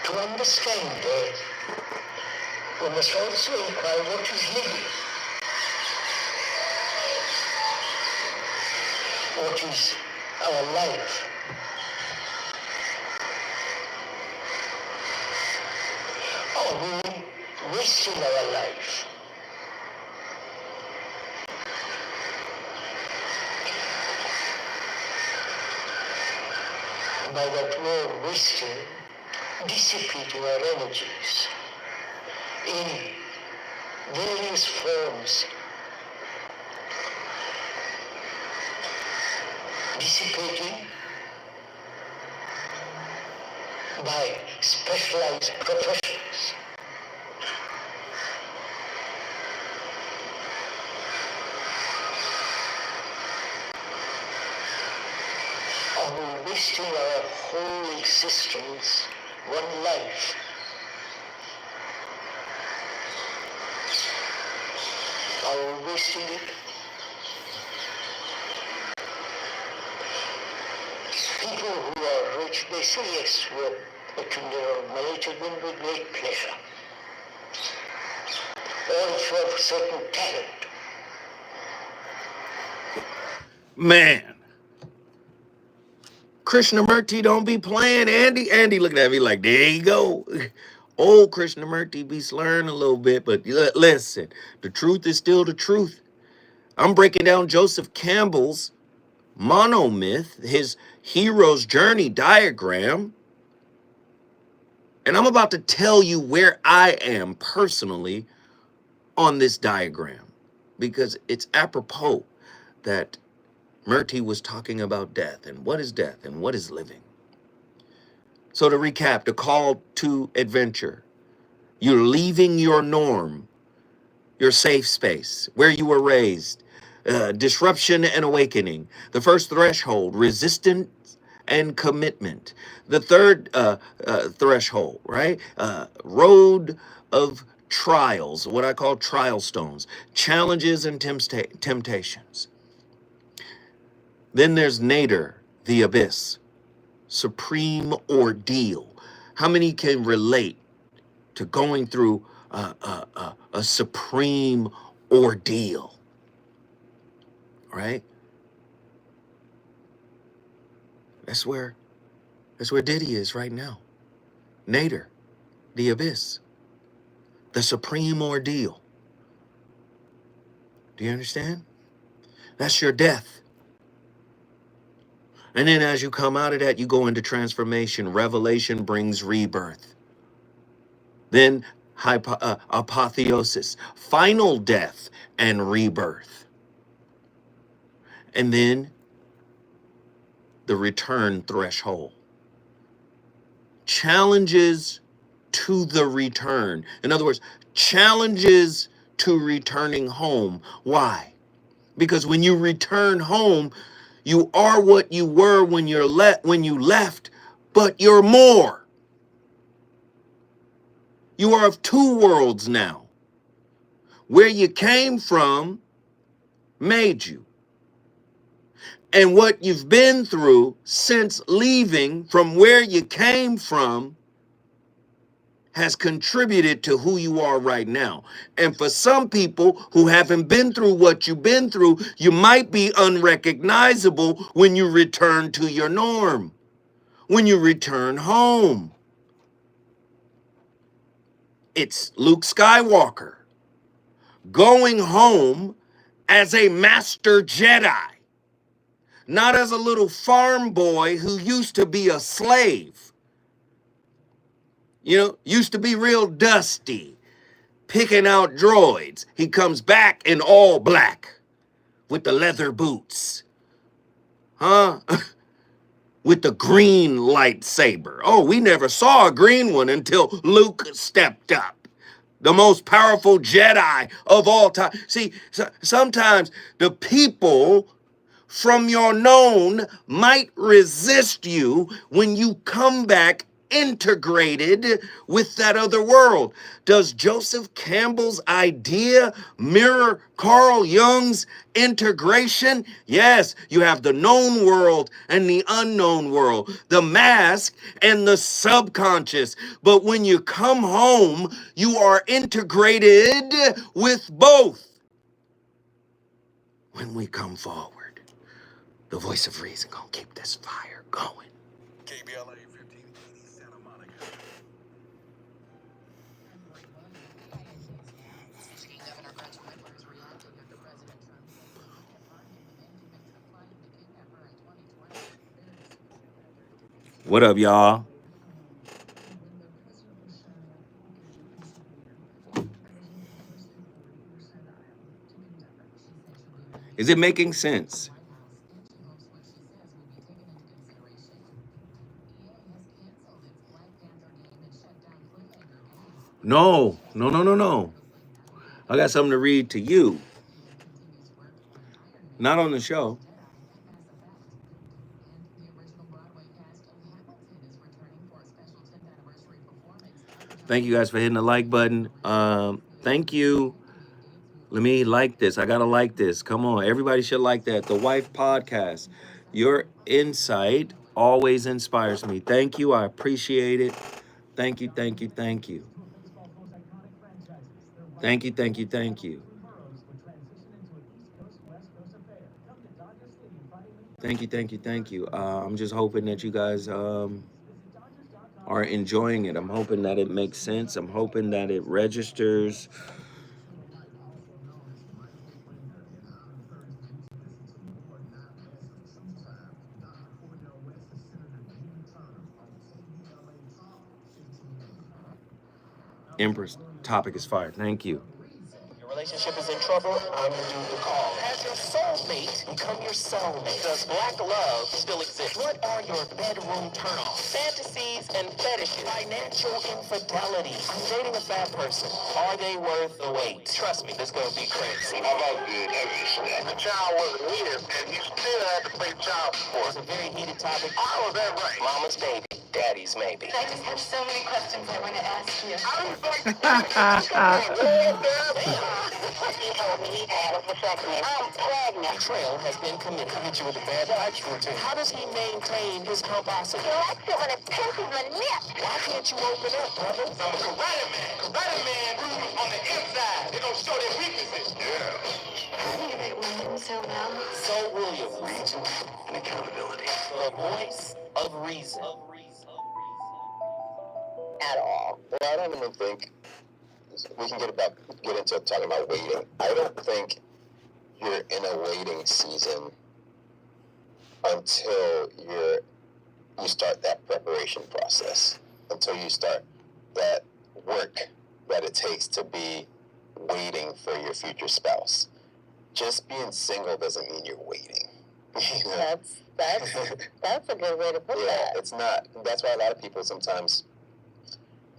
To understand death, we must also inquire what is living, what is our life. Are we wasting our life? By that word wasting, dissipating our energies in various forms, dissipating by specialized professions. Are we wasting our whole existence, one life? Are we wasting it? People who are rich, they say yes, we're accumulated them with great pleasure. Or if you have a certain talent. Man, Krishnamurti don't be playing, Andy. Andy looking at me like, there you go. Old Krishnamurti be slurring a little bit, but listen, the truth is still the truth. I'm breaking down Joseph Campbell's monomyth, his hero's journey diagram, and I'm about to tell you where I am personally on this diagram because it's apropos that Murti was talking about death and what is death and what is living. So to recap, the call to adventure, you're leaving your norm, your safe space, where you were raised, disruption and awakening. The first threshold, resistance and commitment. The third threshold, right? Road of trials, what I call trial stones, challenges and temptations. Then there's nadir, the abyss, supreme ordeal. How many can relate to going through a supreme ordeal, right? That's where Diddy is right now. Nader, the abyss, the supreme ordeal. Do you understand? That's your death. And then as you come out of that, you go into transformation. Revelation brings rebirth. Then apotheosis, final death and rebirth. And then the return threshold. Challenges to the return. In other words, challenges to returning home. Why? Because when you return home, you are what you were when you left, but you're more. You are of two worlds now. Where you came from made you. And what you've been through since leaving from where you came from has contributed to who you are right now. And for some people who haven't been through what you've been through, you might be unrecognizable when you return to your norm, when you return home. It's Luke Skywalker going home as a master Jedi, not as a little farm boy who used to be a slave. Used to be real dusty, picking out droids. He comes back in all black with the leather boots. Huh? With the green lightsaber. Oh, we never saw a green one until Luke stepped up. The most powerful Jedi of all time. See, sometimes the people from your known might resist you when you come back integrated with that other world. Does Joseph Campbell's idea mirror Carl Jung's integration? Yes, you have the known world and the unknown world, the mask and the subconscious. But when you come home, you are integrated with both. When we come forward, the voice of reason gonna keep this fire going. KBLA 1580 Santa Monica. What up, y'all? Is it making sense? No, no, no, no, no. I got something to read to you. Not on the show. Thank you guys for hitting the like button. Thank you. Let me like this. I gotta like this. Come on, everybody should like that. The Wife Podcast. Your insight always inspires me. Thank you. I appreciate it. Thank you. Thank you. Thank you. Thank you. Thank you. Thank you. Thank you. Thank you. Thank you. I'm just hoping that you guys are enjoying it. I'm hoping that it makes sense. I'm hoping that it registers. Empress, topic is fire. Thank you. Your relationship is in trouble, I'm the dude to call. Has your soulmate become your soulmate? Does black love still exist? What are your bedroom turnoffs? Fantasies and fetishes. Financial infidelity. I'm dating a fat person. Are they worth the wait? Trust me, this is going to be crazy. How about the heavy snack? The child wasn't here, and you still had to pay child support. It's a very heated topic. How is that right? Mama's baby, daddy's maybe. I just have so many questions I want to ask you. I was like, He told me he had a vasectomy. I'm pregnant. Betrayal has been committed. Hit you with a bad vibes routine. How does he maintain his pomposity? He likes it when it pinches my nip. Why can't you open up, brother? I'm a karate man. Karate man on the inside. They don't show their weaknesses. Yeah. How do you write women so well? So Williams, Reason and accountability. the voice of reason. At all. Well, I don't even think we can get into talking about waiting. I don't think you're in a waiting season until you start that preparation process, until you start that work that it takes to be waiting for your future spouse. Just being single doesn't mean you're waiting. You know? That's a good way to put that. It's not. That's why a lot of people sometimes,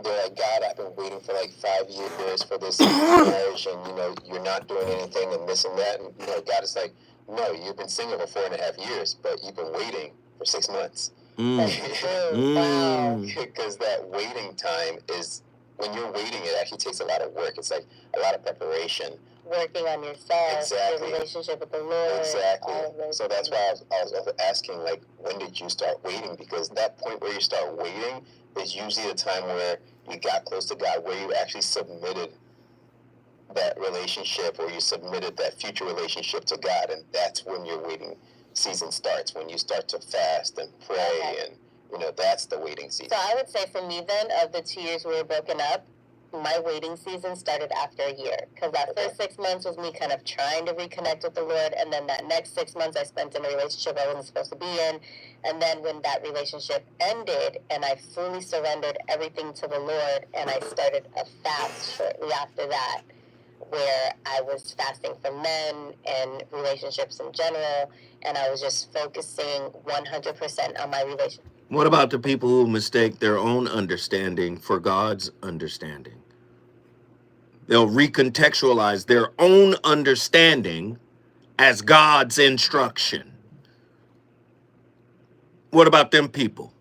they're like, God, I've been waiting for like 5 years for this marriage, and you know, you're not doing anything and this and that. And you know, God is like, no, you've been single for 4.5 years, but you've been waiting for 6 months. Wow. Because that waiting time is, when you're waiting, it actually takes a lot of work. It's like a lot of preparation. Working on yourself, Exactly. your relationship with the Lord. Exactly. So that's why I was asking, like, when did you start waiting? Because that point where you start waiting is usually the time where you got close to God, where you actually submitted that relationship, or you submitted that future relationship to God, and that's when your waiting season starts, when you start to fast and pray, and you know, that's the waiting season. So I would say for me then, of the 2 years we were broken up, my waiting season started after a year, because that first 6 months was me kind of trying to reconnect with the Lord, and then that next 6 months I spent in a relationship I wasn't supposed to be in, and then when that relationship ended and I fully surrendered everything to the Lord, and I started a fast shortly after that, where I was fasting from men and relationships in general, and I was just focusing 100% on my relationship. What about the people who mistake their own understanding for God's understanding? They'll recontextualize their own understanding as God's instruction. What about them people?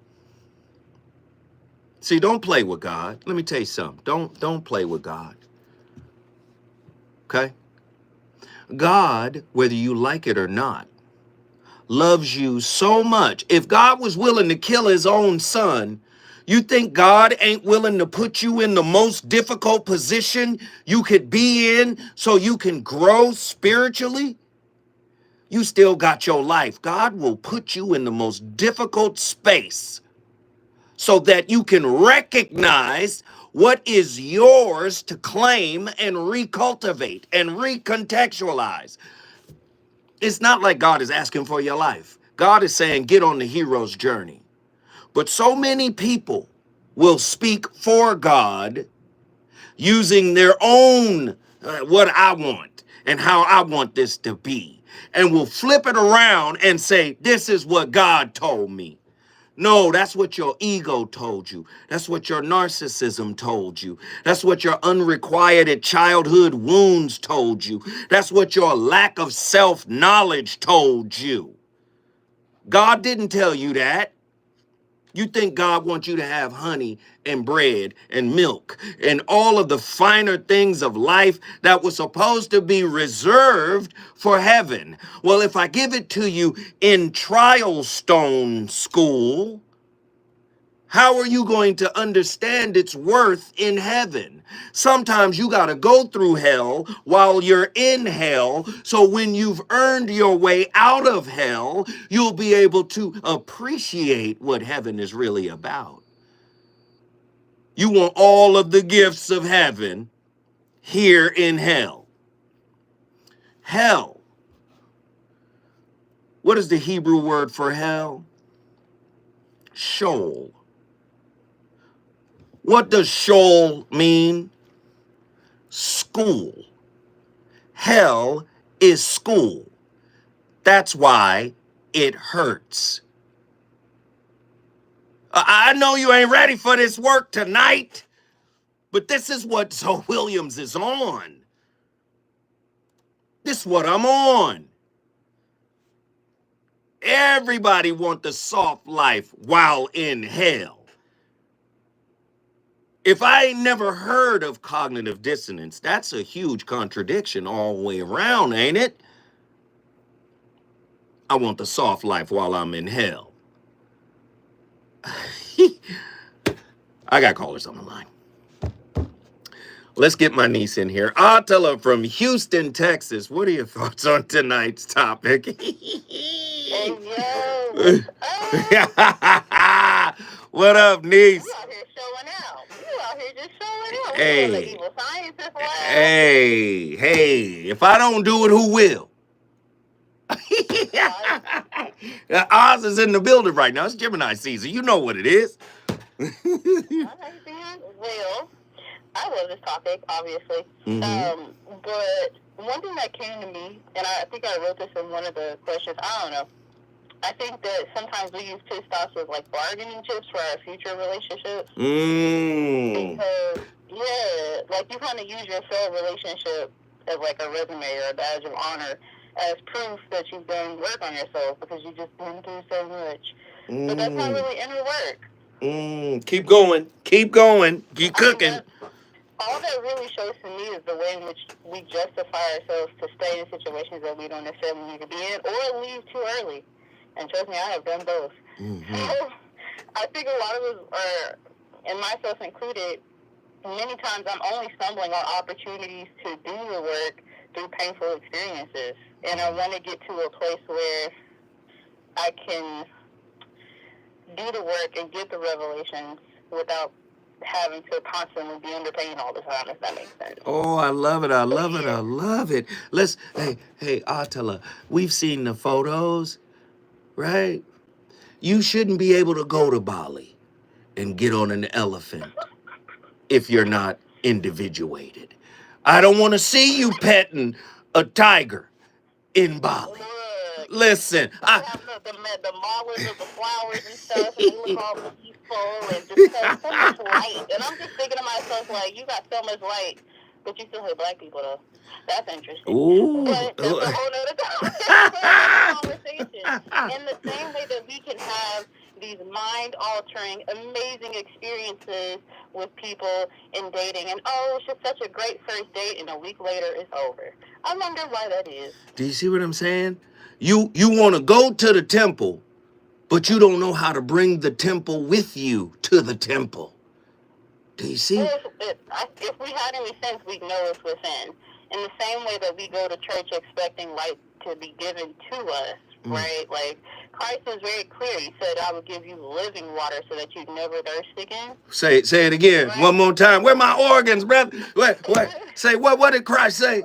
See, don't play with God. Let me tell you something. Don't play with God. Okay? God, whether you like it or not, loves you so much. If God was willing to kill his own son, you think God ain't willing to put you in the most difficult position you could be in so you can grow spiritually? You still got your life. God will put you in the most difficult space so that you can recognize what is yours to claim and recultivate and recontextualize. It's not like God is asking for your life. God is saying, get on the hero's journey. But so many people will speak for God using their own, what I want and how I want this to be, and will flip it around and say, this is what God told me. No, that's what your ego told you. That's what your narcissism told you. That's what your unrequited childhood wounds told you. That's what your lack of self-knowledge told you. God didn't tell you that. You think God wants you to have honey and bread and milk and all of the finer things of life that was supposed to be reserved for heaven. Well, if I give it to you in trial stone school, how are you going to understand its worth in heaven? Sometimes you got to go through hell while you're in hell. So when you've earned your way out of hell, you'll be able to appreciate what heaven is really about. You want all of the gifts of heaven here in hell. Hell. What is the Hebrew word for hell? Sheol. What does Sheol mean? School. Hell is school. That's why it hurts. I know you ain't ready for this work tonight, but this is what Zoe Williams is on. This is what I'm on. Everybody want the soft life while in hell. If I ain't never heard of cognitive dissonance, that's a huge contradiction all the way around, ain't it? I want the soft life while I'm in hell. I got callers on the line. Let's get my niece in here. I'll tell her from Houston, Texas. What are your thoughts on tonight's topic? Hey, yo, What up, niece? you out here showing out. You out here just showing out. Hey. You doing the evil science as well. Hey, if I don't do it, who will? Oz is in the building right now. It's Gemini season. You know what it is. All right, then. Well, I love this topic, obviously. But one thing that came to me, and I think I wrote this in one of the questions, I don't know. I think that sometimes we use pit stops as like bargaining chips for our future relationships. Because, yeah, like you kind of use your failed relationship as like a resume or a badge of honor as proof that you've done work on yourself because you've just been through so much. But that's not really inner work. Keep going. Keep going. Keep cooking. All that really shows to me is the way in which we justify ourselves to stay in situations that we don't necessarily need to be in or leave too early. And trust me, I have done both. So I think a lot of us are, and myself included, many times I'm only stumbling on opportunities to do the work through painful experiences. And I want to get to a place where I can do the work and get the revelations without having to constantly be under pain all the time, if that makes sense. Oh, I love it. I love it. I love it. Hey, Attila, we've seen the photos, right? You shouldn't be able to go to Bali and get on an elephant if you're not individuated. I don't want to see you petting a tiger in Bali. Listen, I have the marlins of the flowers and stuff, and they look all peaceful and just have so much light. And I'm just thinking to myself, like, you got so much light, but you still hate black people, though. That's interesting. Ooh. But that's a whole nother conversation. In the same way that we can have these mind-altering, amazing experiences with people in dating, and it's just such a great first date, and a week later it's over. I wonder why that is. Do you see what I'm saying? You want to go to the temple, but you don't know how to bring the temple with you to the temple. Do you see? If we had any sense, we'd know it's within. In the same way that we go to church expecting light to be given to us, right? Like, Christ was very clear. He said, I will give you living water so that you never thirst again. Say it again. Right? One more time. Where my organs, brother? What? Say, what did Christ say?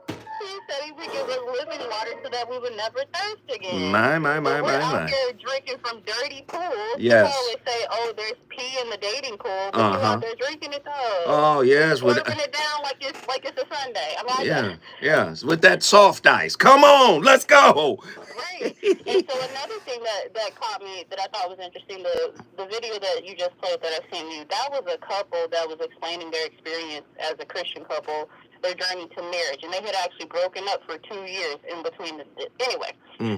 He said he would give us living water so that we would never thirst again. My. We're out here drinking from dirty pools. Yes. People always say, there's pee in the dating pool, but you out there drinking it though. Oh, yes. Slurping it down like it's a Sunday. I like that. Yeah. With that soft ice. Come on, let's go. Right. And so another thing that caught me that I thought was interesting, the video that you just played that I sent you, that was a couple that was explaining their experience as a Christian couple, their journey to marriage, and they had actually broken up for 2 years in between. Anyway,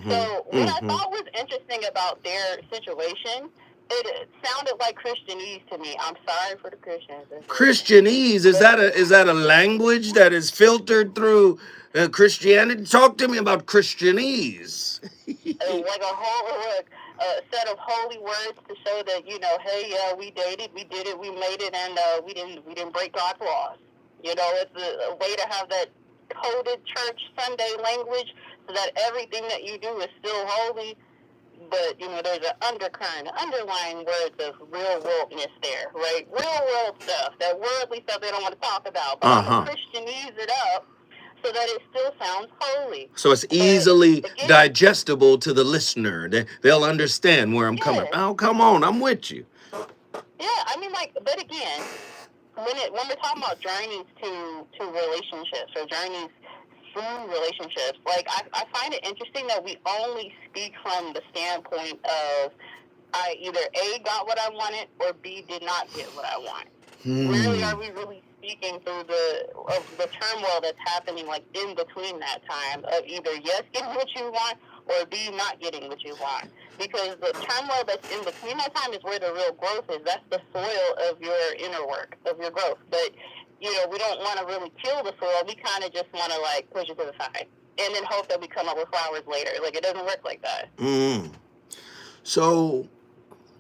so what I thought was interesting about their situation, it sounded like Christianese to me. I'm sorry for the Christians. Christianese, is that a language that is filtered through Christianity? Talk to me about Christianese. Like a whole set of holy words to show that, hey, we dated, we did it, we made it, and we didn't break God's laws. It's a way to have that coded church Sunday language so that everything that you do is still holy, but, there's an undercurrent, underlying words of real worldness there, right? Real world stuff, that worldly stuff they don't want to talk about, but Christianese it up so that it still sounds holy. So it's easily digestible to the listener. They'll understand where I'm coming. Oh, come on, I'm with you. Yeah, but again, when we're talking about journeys to relationships or journeys through relationships, like I find it interesting that we only speak from the standpoint of I either A, got what I wanted, or B, did not get what I want. Rarely are we really speaking through the turmoil that's happening like in between that time of either yes, getting what you want, or B, not getting what you want. Because the turmoil that's in between that time is where the real growth is. That's the soil of your inner work, of your growth. But, we don't want to really kill the soil. We kind of just want to, push it to the side and then hope that we come up with flowers later. Like, it doesn't work like that. So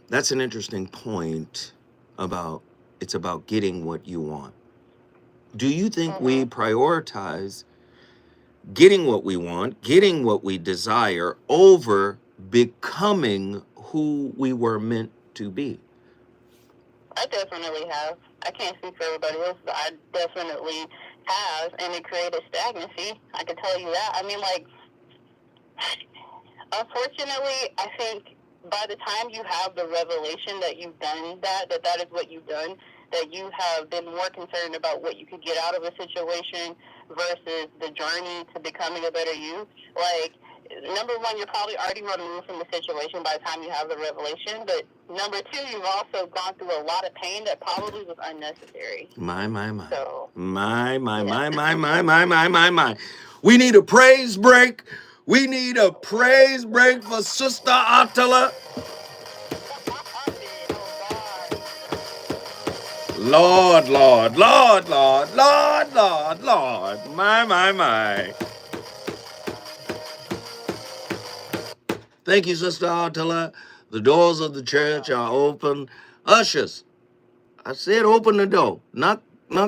that's an interesting point about it's about getting what you want. Do you think we prioritize getting what we want, getting what we desire, over becoming who we were meant to be? I definitely have. I can't speak for everybody else, but I definitely have, and it created stagnancy. I can tell you that. Unfortunately, I think by the time you have the revelation that you've done that is what you've done, that you have been more concerned about what you could get out of a situation versus the journey to becoming a better you. Like, number one, you're probably already removed from the situation by the time you have the revelation. But number two, you've also gone through a lot of pain that probably was unnecessary. My. So, My. yeah. We need a praise break. We need a praise break for Sister Attila. Lord, Lord, Lord, Lord, Lord, Lord, Lord. My. Thank you, Sister Attila. The doors of the church are open. Ushers, I said open the door, not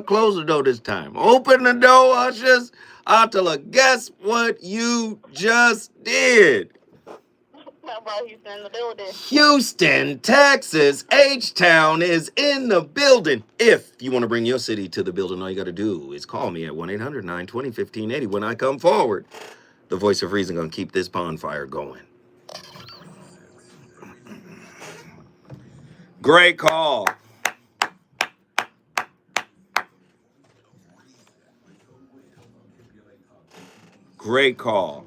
close the door this time. Open the door, ushers. Attila, guess what you just did? How about Houston in the building? Houston, Texas, H-Town is in the building. If you want to bring your city to the building, all you got to do is call me at 1-800-920-1580 when I come forward. The voice of reason going to keep this bonfire going. Great call. Great call.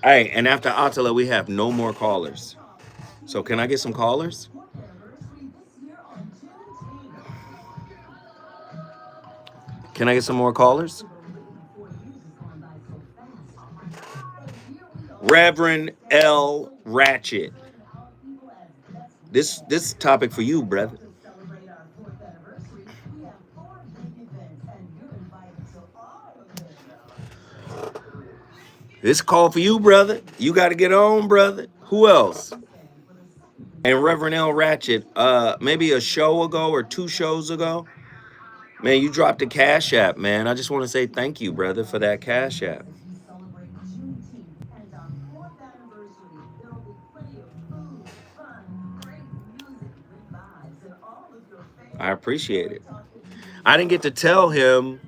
Hey, and after Attila, we have no more callers. So can I get some callers? Can I get some more callers? Reverend L. Ratchet. This topic for you, brother. This call for you, brother. You got to get on, brother. Who else? And Reverend L. Ratchet, maybe a show ago or 2 shows ago, man, you dropped a Cash App, man. I just want to say thank you, brother, for that Cash App. I appreciate it. I didn't get to tell him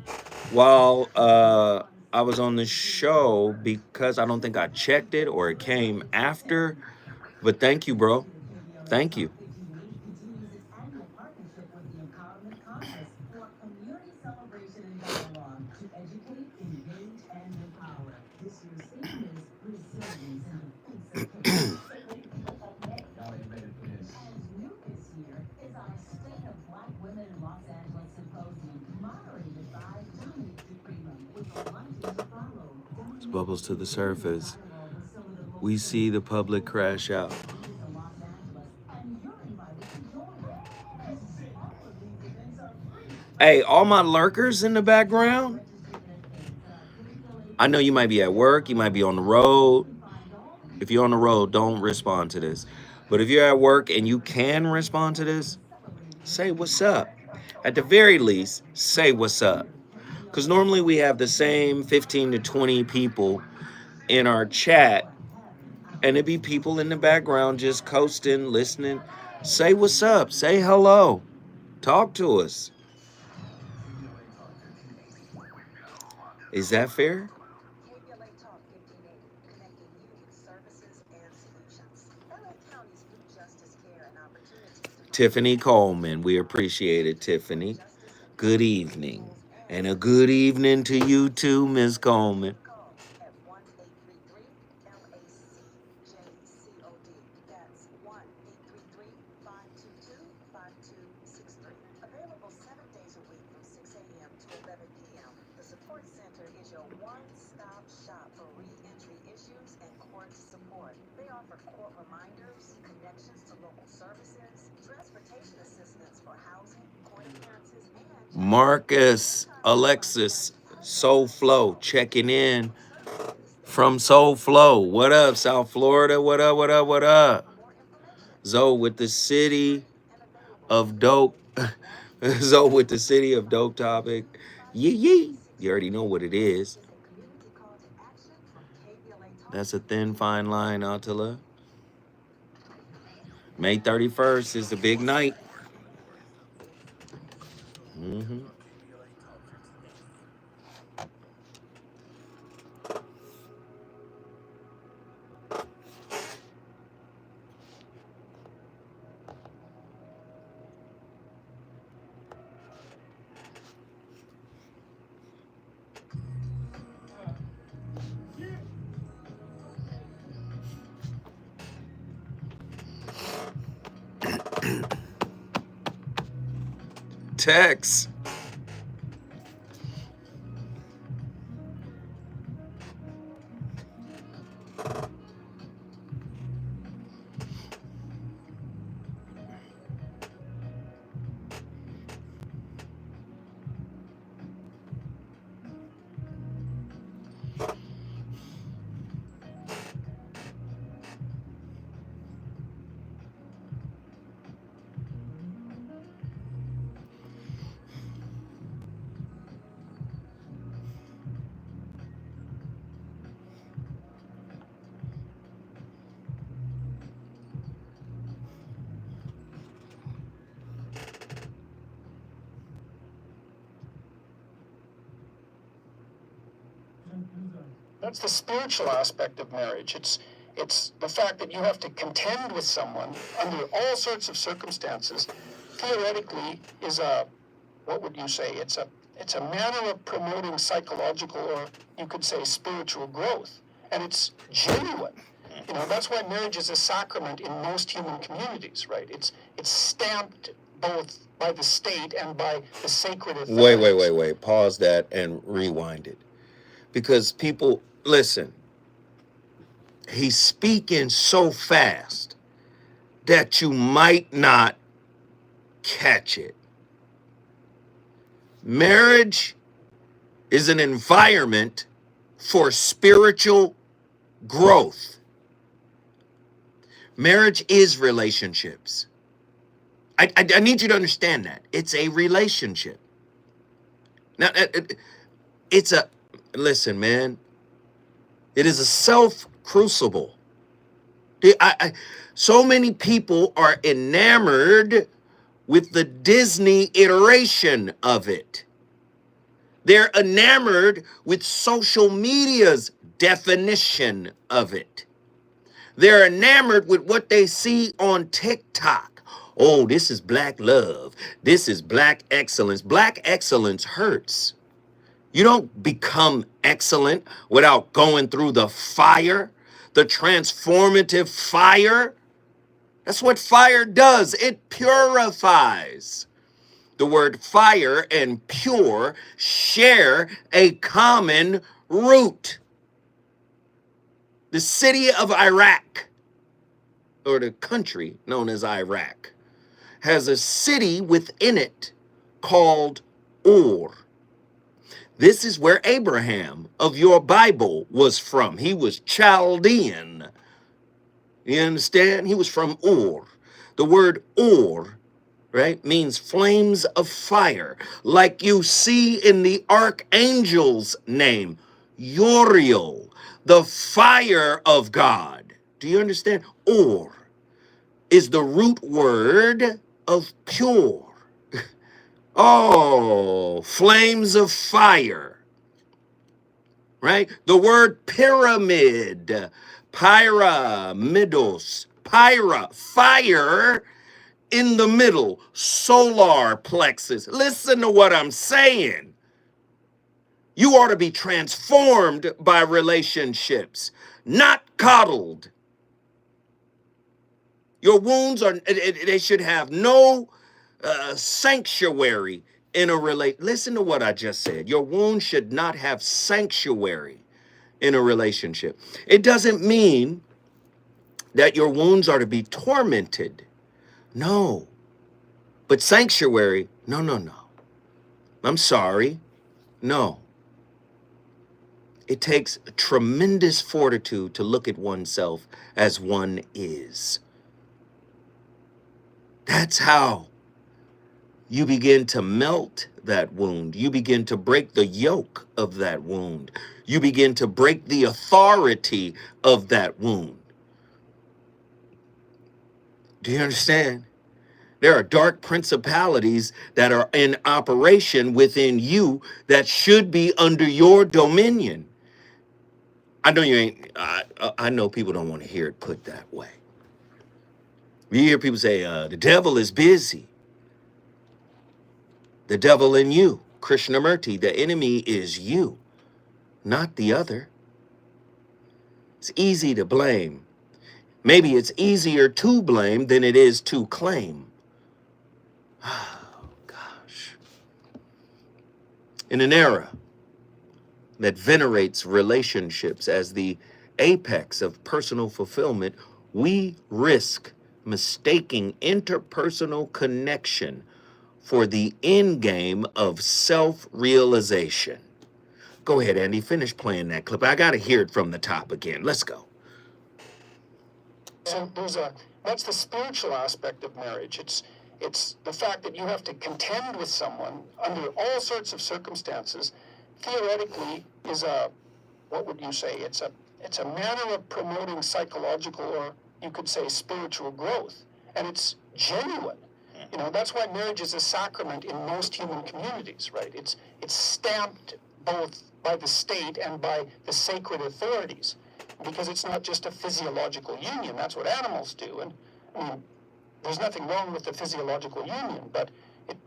while I was on the show because I don't think I checked it or it came after. But thank you, bro. Thank you. Bubbles to the surface. We see the public crash out. Hey, all my lurkers in the background. I know you might be at work, you might be on the road. If you're on the road, don't respond to this. But if you're at work and you can respond to this, say what's up. At the very least, say what's up. Because normally we have the same 15 to 20 people in our chat, and it'd be people in the background just coasting, listening. Say what's up. Say hello. Talk to us. Is that fair? Tiffany Coleman, we appreciate it, Tiffany. Good evening. And a good evening to you too, Ms. Coleman. Marcus, Alexis, Soul Flow checking in from Soul Flow. What up, South Florida? What up, what up, what up? Zoe with the city of dope. Zoe with the city of dope topic. Yee. You already know what it is. That's a thin, fine line, Attila. May 31st is the big night. Mm-hmm. text. That's the spiritual aspect of marriage. It's the fact that you have to contend with someone under all sorts of circumstances. Theoretically, is a, what would you say? It's a manner of promoting psychological, or you could say spiritual growth, and it's genuine. You know, that's why marriage is a sacrament in most human communities, right? It's stamped both by the state and by the sacred authorities. Wait. Pause that and rewind it. Because people, listen, he's speaking so fast that you might not catch it. Marriage is an environment for spiritual growth. Marriage is relationships. I need you to understand that. It's a relationship. Now, it's a, listen, man, it is a self-crucible. So many people are enamored with the Disney iteration of it. They're enamored with social media's definition of it. They're enamored with what they see on TikTok. Oh, this is black love. This is black excellence. Black excellence hurts. You don't become excellent without going through the fire, the transformative fire. That's what fire does. It purifies. The word fire and pure share a common root. The city of Iraq, or the country known as Iraq, has a city within it called Ur. This is where Abraham of your Bible was from. He was Chaldean. You understand? He was from Ur. The word Ur, right, means flames of fire, like you see in the archangel's name, Uriel, the fire of God. Do you understand? Ur is the root word of pure. Oh, flames of fire, right? The word pyramid, pyramidos, fire in the middle, solar plexus. Listen to what I'm saying. You ought to be transformed by relationships, not coddled. Your wounds they should have no sanctuary in a Listen to what I just said. Your wound should not have sanctuary in a relationship. It doesn't mean that your wounds are to be tormented. No. But sanctuary, no. I'm sorry. No. It takes tremendous fortitude to look at oneself as one is. That's how you begin to melt that wound. You begin to break the yoke of that wound. You begin to break the authority of that wound. Do you understand? There are dark principalities that are in operation within you that should be under your dominion. I know you ain't, I know people don't want to hear it put that way. You hear people say, the devil is busy. The devil in you, Krishnamurti, the enemy is you, not the other. It's easy to blame. Maybe it's easier to blame than it is to claim. Oh, gosh. In an era that venerates relationships as the apex of personal fulfillment, we risk mistaking interpersonal connection for the end game of self-realization. Go ahead, Andy, finish playing that clip. I got to hear it from the top again. Let's go. So that's the spiritual aspect of marriage. It's the fact that you have to contend with someone under all sorts of circumstances. Theoretically, is what would you say? It's a manner of promoting psychological, or you could say spiritual growth, and it's genuine. You know, that's why marriage is a sacrament in most human communities, right? It's stamped both by the state and by the sacred authorities, because it's not just a physiological union. That's what animals do. And I mean, there's nothing wrong with the physiological union, but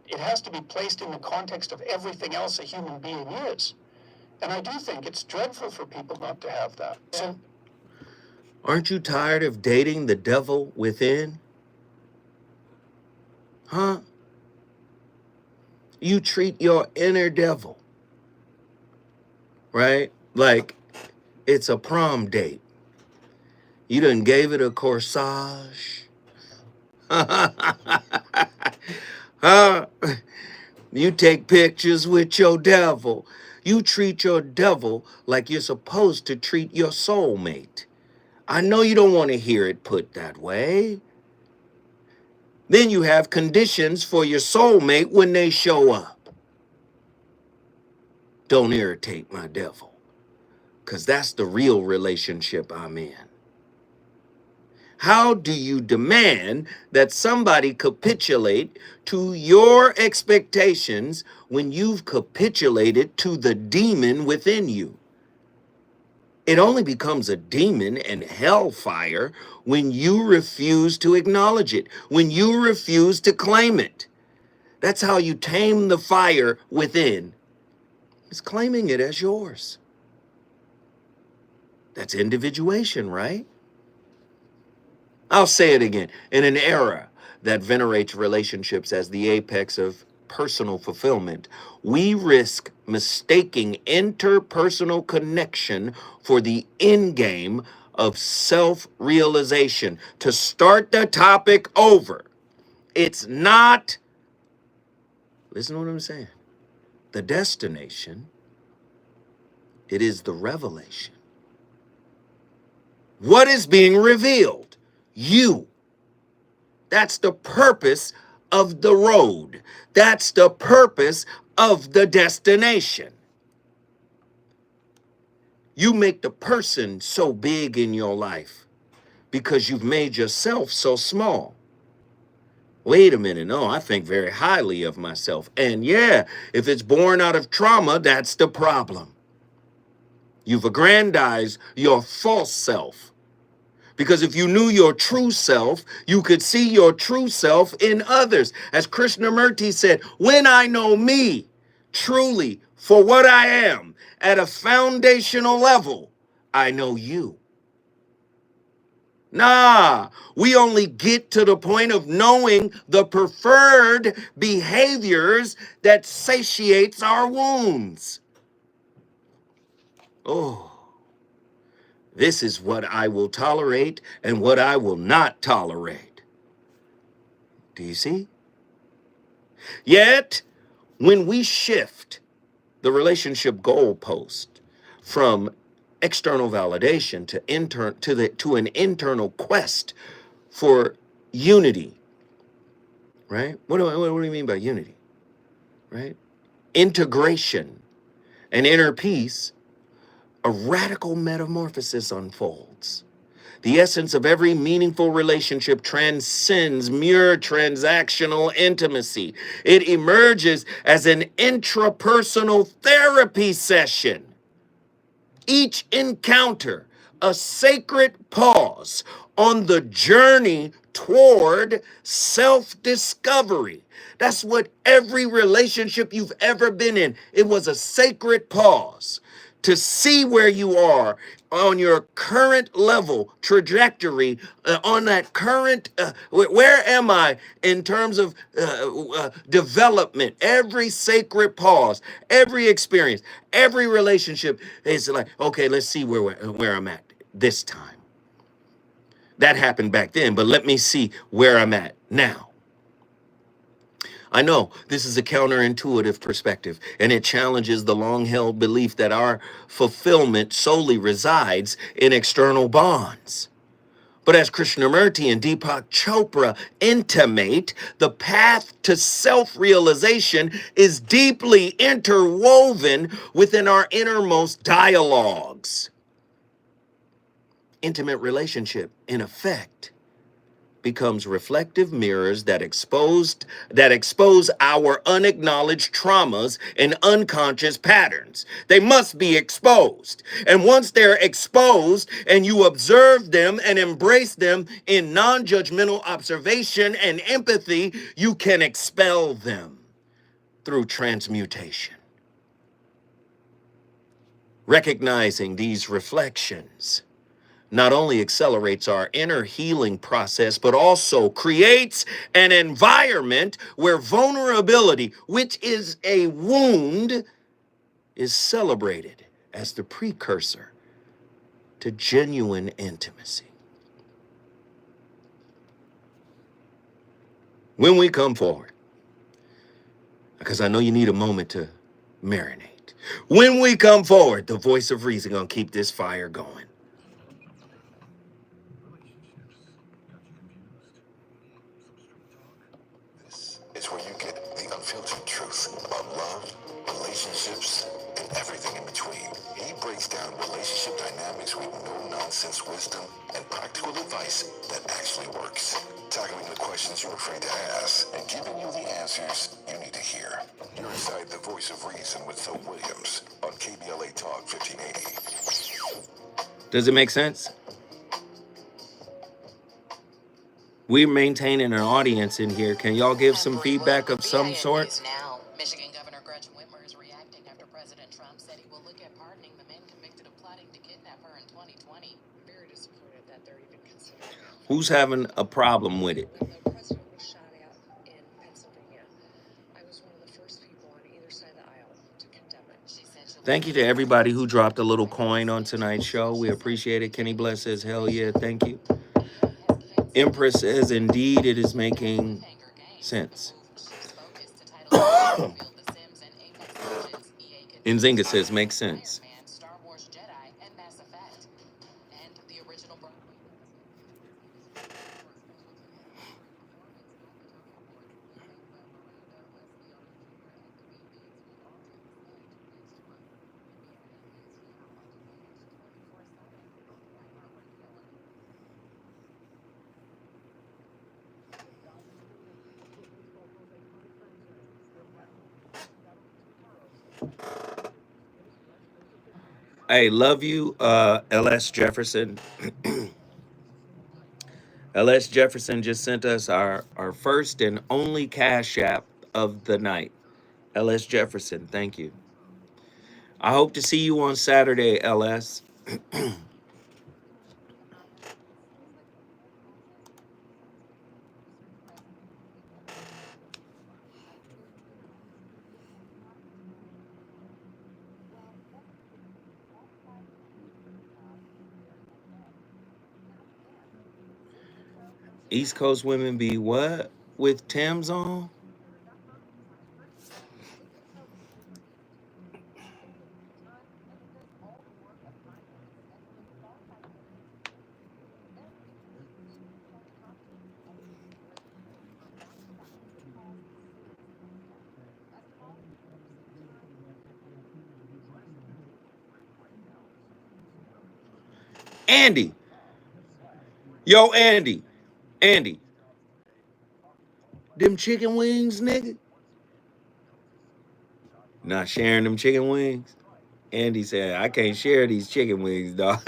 it has to be placed in the context of everything else a human being is. And I do think it's dreadful for people not to have that. So, aren't you tired of dating the devil within? Huh? You treat your inner devil, right? Like it's a prom date. You done gave it a corsage. Huh? You take pictures with your devil. You treat your devil like you're supposed to treat your soulmate. I know you don't want to hear it put that way. Then you have conditions for your soulmate when they show up. Don't irritate my devil, because that's the real relationship I'm in. How do you demand that somebody capitulate to your expectations when you've capitulated to the demon within you? It only becomes a demon and hellfire when you refuse to acknowledge it, when you refuse to claim it. That's how you tame the fire within, is claiming it as yours. That's individuation, right? I'll say it again. In an era that venerates relationships as the apex of personal fulfillment, we risk mistaking interpersonal connection for the end game of self-realization. To start the topic over, it's not, listen to what I'm saying, the destination, it is the revelation. What is being revealed? You. That's the purpose of the road. That's the purpose of the destination. You make the person so big in your life because you've made yourself so small. Wait a minute, no, I think very highly of myself. And yeah, if it's born out of trauma, that's the problem. You've aggrandized your false self. Because if you knew your true self, you could see your true self in others. As Krishnamurti said, when I know me truly for what I am at a foundational level, I know you. Nah, we only get to the point of knowing the preferred behaviors that satiates our wounds. Oh. This is what I will tolerate and what I will not tolerate. Do you see? Yet, when we shift the relationship goalpost from external validation to an internal quest for unity, right? What do you mean by unity? Right? Integration and inner peace, a radical metamorphosis unfolds. The essence of every meaningful relationship transcends mere transactional intimacy. It emerges as an intrapersonal therapy session. Each encounter, a sacred pause on the journey toward self-discovery. That's what every relationship you've ever been in, it was a sacred pause to see where you are on your current level trajectory, on that current, where am I in terms of development? Every sacred pause, every experience, every relationship is like, okay, let's see where I'm at this time. That happened back then, but let me see where I'm at now. I know this is a counterintuitive perspective, and it challenges the long held belief that our fulfillment solely resides in external bonds. But as Krishnamurti and Deepak Chopra intimate, the path to self realization is deeply interwoven within our innermost dialogues. Intimate relationship, in effect, becomes reflective mirrors that expose our unacknowledged traumas and unconscious patterns. They must be exposed. And once they're exposed and you observe them and embrace them in non-judgmental observation and empathy, you can expel them through transmutation. Recognizing these reflections not only accelerates our inner healing process, but also creates an environment where vulnerability, which is a wound, is celebrated as the precursor to genuine intimacy. When we come forward, because I know you need a moment to marinate. When we come forward, the voice of reason gonna keep this fire going. This is where you get the unfiltered truth about love, relationships, and everything in between. He breaks down relationship dynamics with no-nonsense wisdom and practical advice that actually works. Tackling the questions you're afraid to ask and giving you the answers you need to hear. You're inside the voice of reason with Phil Williams on KBLA Talk 1580. Does it make sense? We're maintaining an audience in here. Can y'all give some feedback of some sort? Now, Michigan Governor Gretchen Whitmer is reacting after President Trump said he will look at pardoning the men convicted of plotting to kidnap her in 2020. Very disappointed that they're even considering it. Who's having a problem with it? When the president was shot at in Pennsylvania, I was one of the first people on either side of the aisle to condemn it. She said Thank you to everybody who dropped a little coin on tonight's show. We appreciate it. Kenny Bless says, hell yeah, thank you. Empress says, indeed, it is making sense. Nzinga says, makes sense. Hey, love you, LS Jefferson. LS Jefferson just sent us our first and only Cash App of the night. LS Jefferson, thank you. I hope to see you on Saturday, LS. East Coast women be what? With Tim's on? Andy. Yo, Andy. Andy. Them chicken wings, nigga? Not sharing them chicken wings? Andy said, I can't share these chicken wings, dog.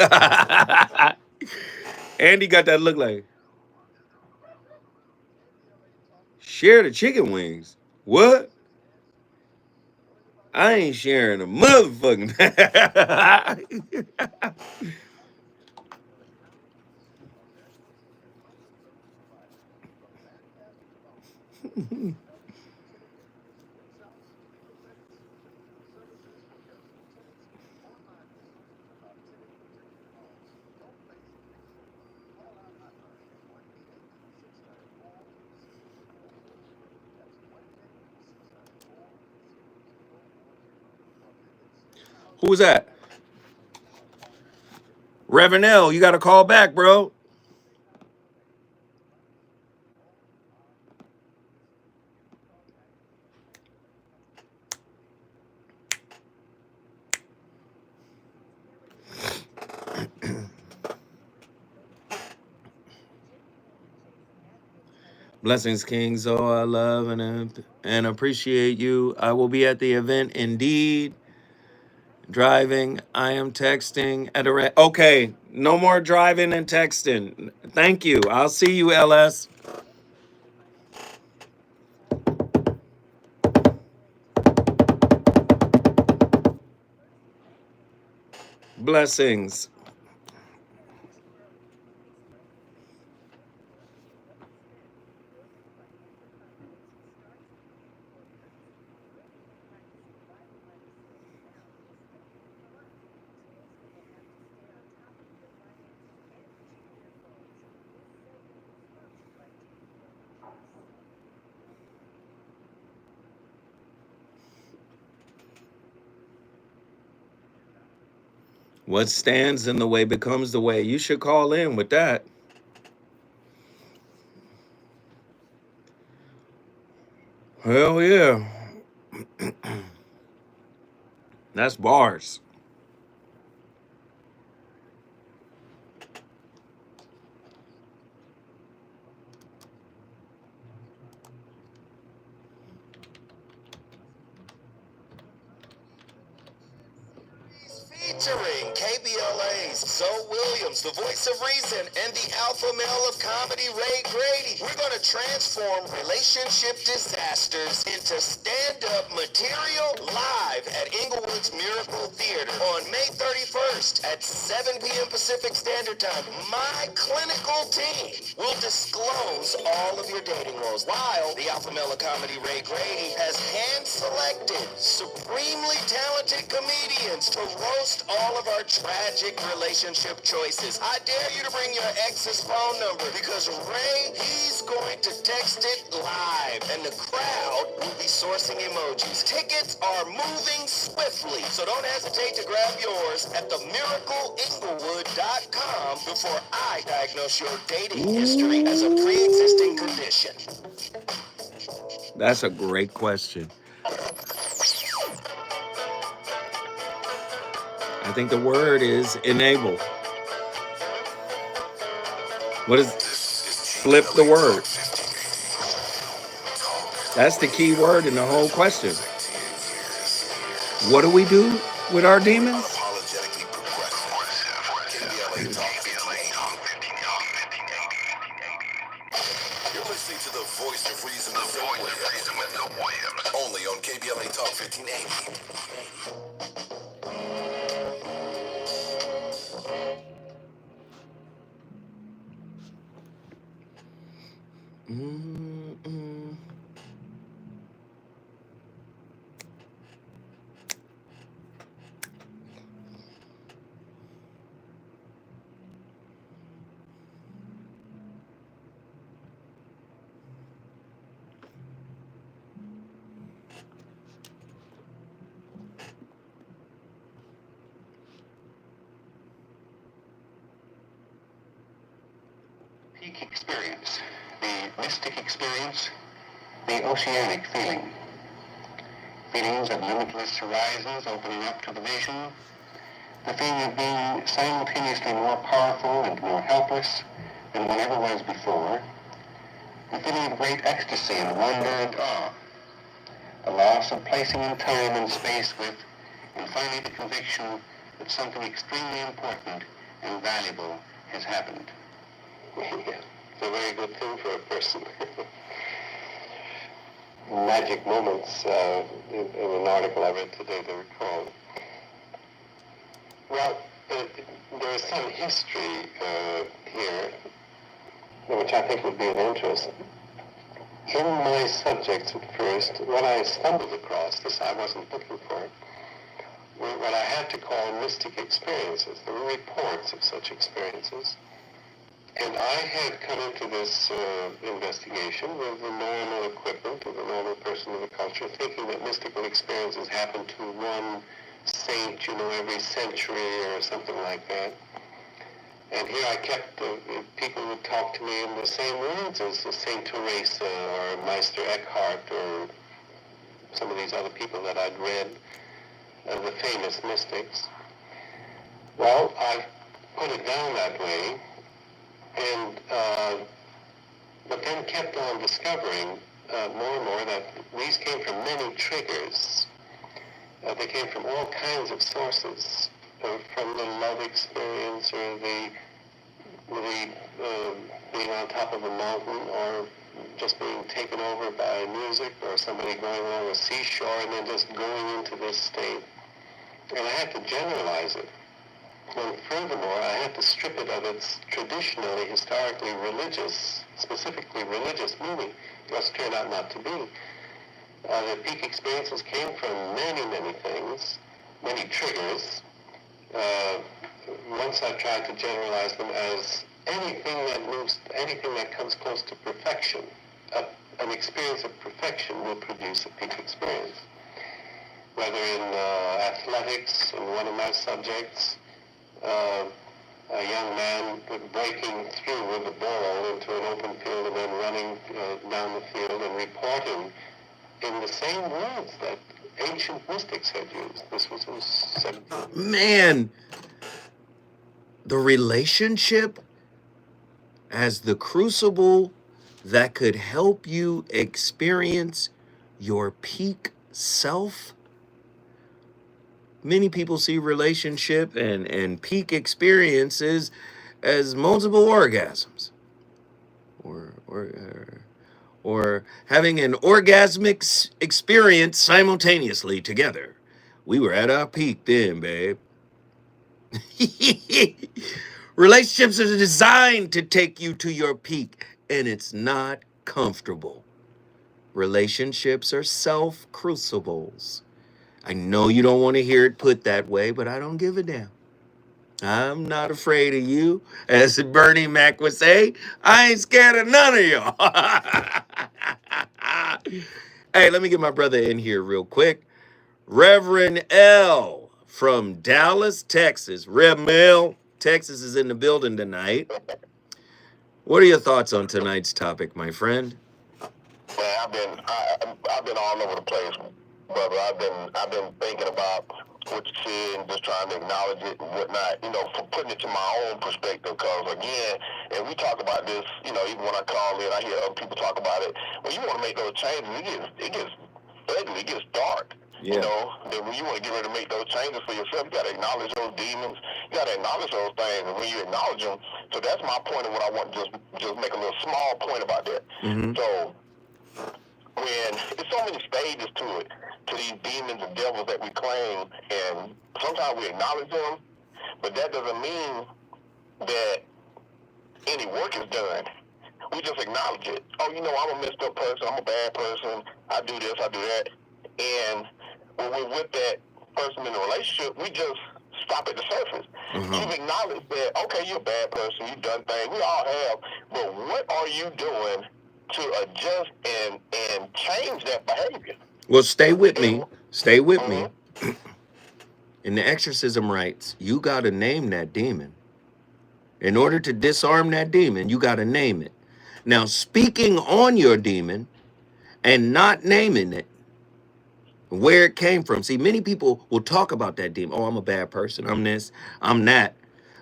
Andy got that look like, share the chicken wings. What? I ain't sharing a motherfucking. Who was that? Reverend L, you got to call back, bro. Blessings, King. So I love and appreciate you. I will be at the event indeed. Driving. I am texting at a okay. No more driving and texting. Thank you. I'll see you, LS. Blessings. What stands in the way becomes the way. You should call in with that. Hell yeah. That's bars. Featuring KBLA's Zoe Williams, the voice of reason, and the alpha male of comedy, Ray Grady. We're going to transform relationship disasters into stand-up material live at Inglewood's Miracle Theater on May 31st at 7 p.m. Pacific Standard Time. My clinical team will disclose all of your dating woes, while the alpha male of comedy, Ray Grady, has hand-selected supremely talented comedians to roast all of our tragic relationship choices. I dare you to bring your ex's phone number because Ray, he's going to text it live and the crowd will be sourcing emojis. Tickets are moving swiftly, so don't hesitate to grab yours at themiracleinglewood.com before I diagnose your dating history as a pre-existing condition. That's a great question. I think the word is enable. What is flip the word? That's the key word in the whole question. What do we do with our demons? Apologetically progressive. You're listening to the voice of reason with the Williams. Only on KBLA Talk 1580. Mm-mm. Peak experience, the mystic experience, the oceanic feeling. Feelings of limitless horizons opening up to the vision, the feeling of being simultaneously more powerful and more helpless than one ever was before, the feeling of great ecstasy and wonder and awe, the loss of placing in time and space with, and finally the conviction that something extremely important and valuable has happened. It's a very good thing for a person. magic moments in an article I read today, they were called. Well, there is some history here, which I think would be of interest. In my subjects at first, what I stumbled across, this I wasn't looking for, were what I had to call mystic experiences. There were reports of such experiences. And I had come into this investigation with the normal equipment of a normal person in the culture, thinking that mystical experiences happen to one saint, every century or something like that. And here I kept, people would talk to me in the same words as Saint Teresa or Meister Eckhart or some of these other people that I'd read, the famous mystics. Well, I put it down that way, and but then kept on discovering more and more that these came from many triggers. They came from all kinds of sources, from the love experience or the being on top of a mountain, or just being taken over by music, or somebody going along a seashore and then just going into this state. And I had to generalize it. And furthermore, I had to strip it of its traditionally, historically religious, specifically religious meaning, because it turned out not to be. The peak experiences came from many, many things, many triggers. Once I tried to generalize them as anything that comes close to perfection. An experience of perfection will produce a peak experience. Whether in athletics, in one of my subjects, a young man breaking through with a ball into an open field and then running down the field and reporting in the same words that ancient mystics had used. This was in 1700s. Man, the relationship as the crucible that could help you experience your peak self. Many people see relationship and peak experiences as multiple orgasms or having an orgasmic experience simultaneously together. We were at our peak then, babe. Relationships are designed to take you to your peak, and it's not comfortable. Relationships are self-crucibles. I know you don't want to hear it put that way, but I don't give a damn. I'm not afraid of you. As Bernie Mac would say, I ain't scared of none of y'all. Hey, let me get my brother in here real quick. Reverend L from Dallas, Texas. Rev Mel, Texas is in the building tonight. What are your thoughts on tonight's topic, my friend? Man, I've been all over the place, brother. I've been thinking about what you said and just trying to acknowledge it and whatnot. For putting it to my own perspective. Because again, and we talk about this. Even when I call in, I hear other people talk about it. When you want to make those changes, it gets ugly. It gets dark. Yeah. That when you want to get ready to make those changes for yourself, you got to acknowledge those demons. You got to acknowledge those things, and when you acknowledge them, so that's my point of what I want to just make a little small point about that. Mm-hmm. So when there's so many stages to it, to these demons and devils that we claim, and sometimes we acknowledge them, but that doesn't mean that any work is done. We just acknowledge it. Oh, I'm a messed up person. I'm a bad person. I do this. I do that. And when we're with that person in a relationship, we just stop at the surface. Mm-hmm. You've acknowledged that, okay, you're a bad person. You've done things. We all have. But what are you doing to adjust and change that behavior? Well, stay with me. Stay with me. Mm-hmm. In the exorcism rites, you got to name that demon. In order to disarm that demon, you got to name it. Now, speaking on your demon and not naming it, where it came from. See, many people will talk about that demon. Oh, I'm a bad person. I'm this, I'm that.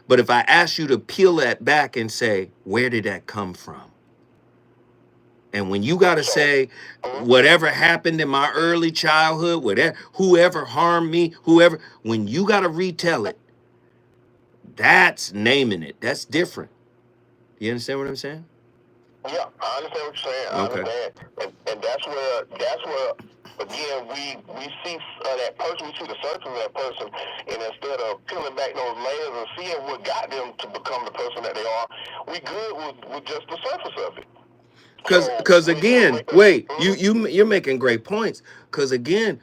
But if I ask you to peel that back and say, where did that come from? And when you got to say, whatever happened in my early childhood, whoever harmed me, when you got to retell it, that's naming it. That's different. You understand what I'm saying? Yeah, I understand what you're saying. I Okay. understand, and that's where again we see that person, we see the surface of that person, and instead of peeling back those layers and seeing what got them to become the person that they are, we good with just the surface of it. Because When you again, make a, wait, you're making great points. Because again,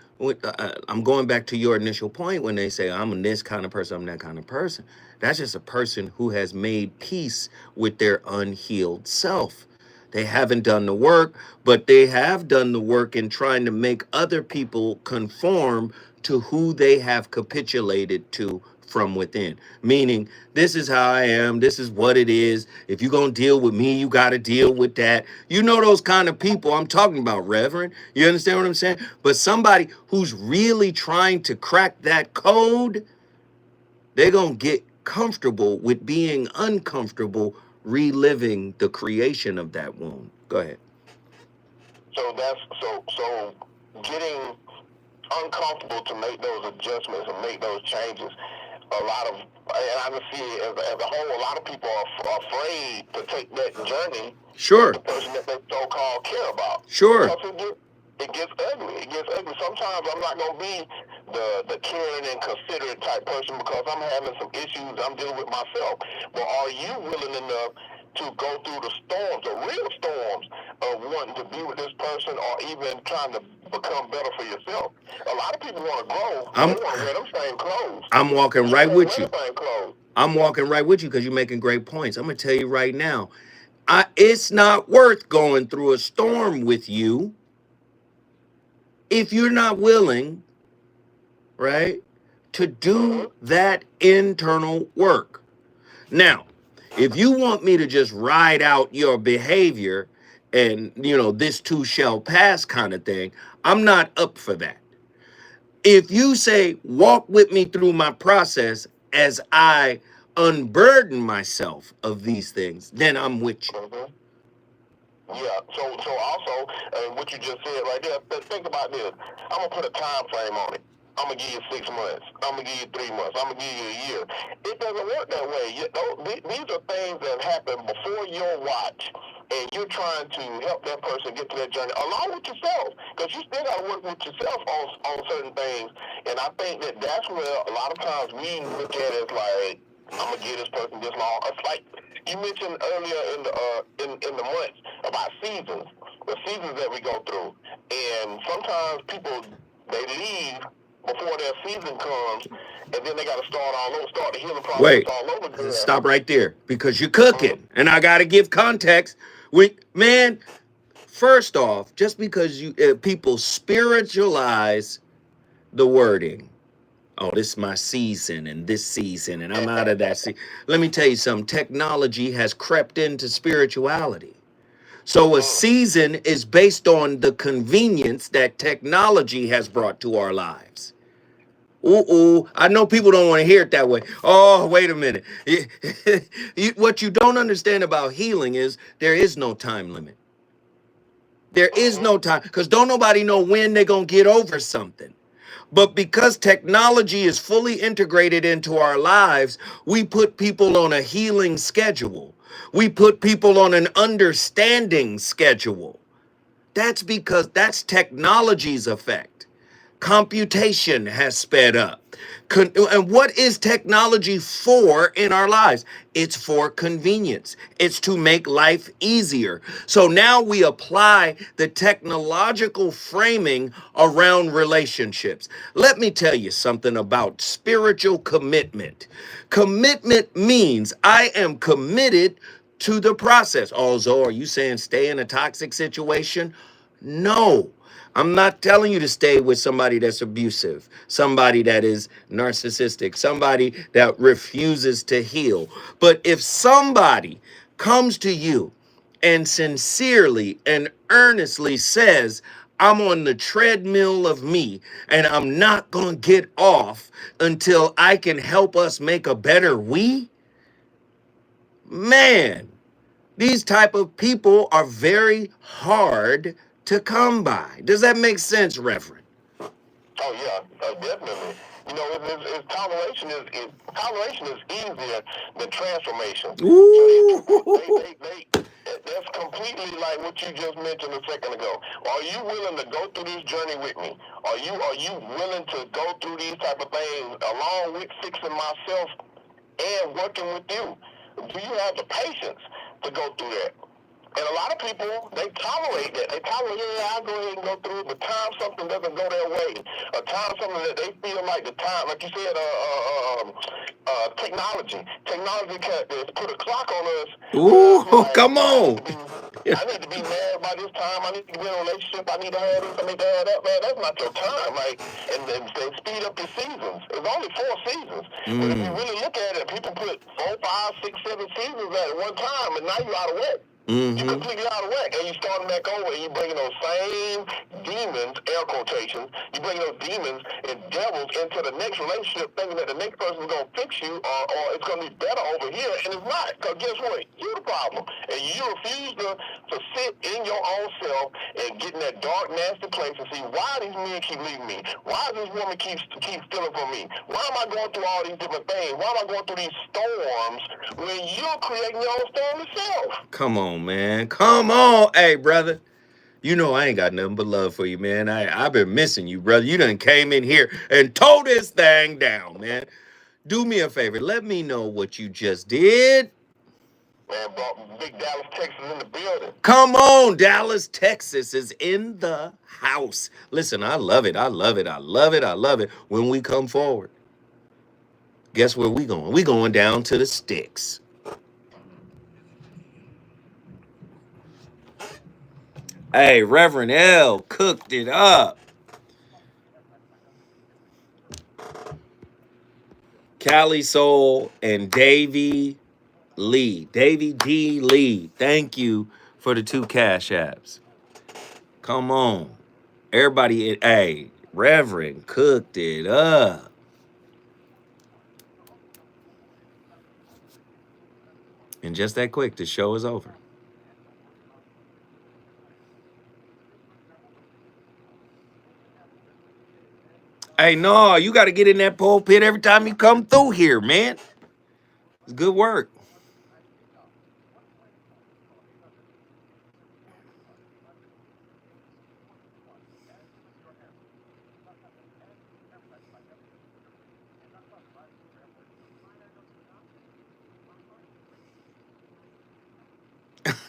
I'm going back to your initial point when they say I'm this kind of person, I'm that kind of person. That's just a person who has made peace with their unhealed self. They haven't done the work, but they have done the work in trying to make other people conform to who they have capitulated to from within. Meaning, this is how I am, this is what it is. If you're going to deal with me, you got to deal with that. You know those kind of people I'm talking about, Reverend. You understand what I'm saying? But somebody who's really trying to crack that code, they're going to get comfortable with being uncomfortable, reliving the creation of that wound. Go ahead. so that's so getting uncomfortable to make those adjustments and make those changes. A lot of, and I just see it as a whole, a lot of people are afraid to take that journey Sure. with the person that they so-called care about. Sure. Because it gets ugly. It gets ugly. Sometimes I'm not going to be the caring and considerate type person because I'm having some issues I'm dealing with myself. But are you willing enough to go through the storms, the real storms of wanting to be with this person or even trying to become better for yourself? A lot of people want to grow. They want to wear them same clothes. I'm walking right with you. Same clothes. I'm walking right with you because you're making great points. I'm going to tell you right now, it's not worth going through a storm with you if you're not willing, right, to do that internal work. Now, if you want me to just ride out your behavior and, this too shall pass kind of thing, I'm not up for that. If you say, walk with me through my process as I unburden myself of these things, then I'm with you. Yeah. So also, what you just said right there. Think about this. I'm gonna put a time frame on it. I'm gonna give you 6 months. I'm gonna give you 3 months. I'm gonna give you a year. It doesn't work that way. These are things that happen before your watch, and you're trying to help that person get to that journey along with yourself, because you still gotta work with yourself on certain things. And I think that's where a lot of times we look at it as like, I'm gonna give this person this long. It's like you mentioned earlier in the months about seasons, the seasons that we go through, and sometimes people they leave before their season comes, and then they got to start the healing process all over again. Stop right there because you're cooking, and I got to give context. Man, first off, just because people spiritualize the wording. Oh, this is my season and this season, and I'm out of that season. Let me tell you something. Technology has crept into spirituality. So a season is based on the convenience that technology has brought to our lives. Ooh, I know people don't want to hear it that way. Oh, wait a minute. What you don't understand about healing is there is no time limit. There is no time, because don't nobody know when they're going to get over something. But because technology is fully integrated into our lives, we put people on a healing schedule. We put people on an understanding schedule. That's because that's technology's effect. Computation has sped up. And what is technology for in our lives? It's for convenience. It's to make life easier. So now we apply the technological framing around relationships. Let me tell you something about spiritual commitment. Commitment means I am committed to the process. Oh, Zoe, are you saying stay in a toxic situation? No. I'm not telling you to stay with somebody that's abusive, somebody that is narcissistic, somebody that refuses to heal. But if somebody comes to you and sincerely and earnestly says, I'm on the treadmill of me and I'm not going to get off until I can help us make a better we, man, these type of people are very hard to come by. Does that make sense, Reverend? Oh yeah, definitely. Toleration is easier than transformation. Ooh. So That's completely like what you just mentioned a second ago. Are you willing to go through this journey with me? Are you willing to go through these type of things along with fixing myself and working with you? Do you have the patience to go through that? And a lot of people, they tolerate that. They tolerate, yeah, I'll go ahead and go through it. But time something doesn't go their way. A time something that they feel like the time, like you said, technology. Technology has put a clock on us. Ooh, Like, come on. I need to be married by this time. I need to be in a relationship. I need to have this. I need to have that. Man, that's not your time. Like, and speed up your seasons. It's only 4 seasons. But if you really look at it, people put 4, 5, 6, 7 seasons at one time, and now you're out of whack. You're completely out of whack, and you starting back over, and you bringing those same demons, air quotations, you bringing those demons and devils into the next relationship, thinking that the next person's going to fix you, or it's going to be better over here, and it's not. Because guess what? You're the problem. And you refuse to sit in your own self and get in that dark, nasty place and see why these men keep leaving me. Why this woman keeps stealing from me? Why am I going through all these different things? Why am I going through these storms when you're creating your own storm yourself? Come on, man. Come on. Hey, brother. You know I ain't got nothing but love for you, man. I've been missing you, brother. You done came in here and tore this thing down, man. Do me a favor. Let me know what you just did. Man, big Dallas, Texas in the building. Come on, Dallas, Texas is in the house. Listen, I love it. I love it. I love it. I love it when we come forward. Guess where we going? We going down to the sticks. Hey, Reverend L cooked it up. Cali Soul and Davy Lee. Davy D. Lee. Thank you for the 2 cash apps. Come on. Everybody, hey, Reverend cooked it up. And just that quick, the show is over. Hey, no, you got to get in that pulpit every time you come through here, man. It's good work.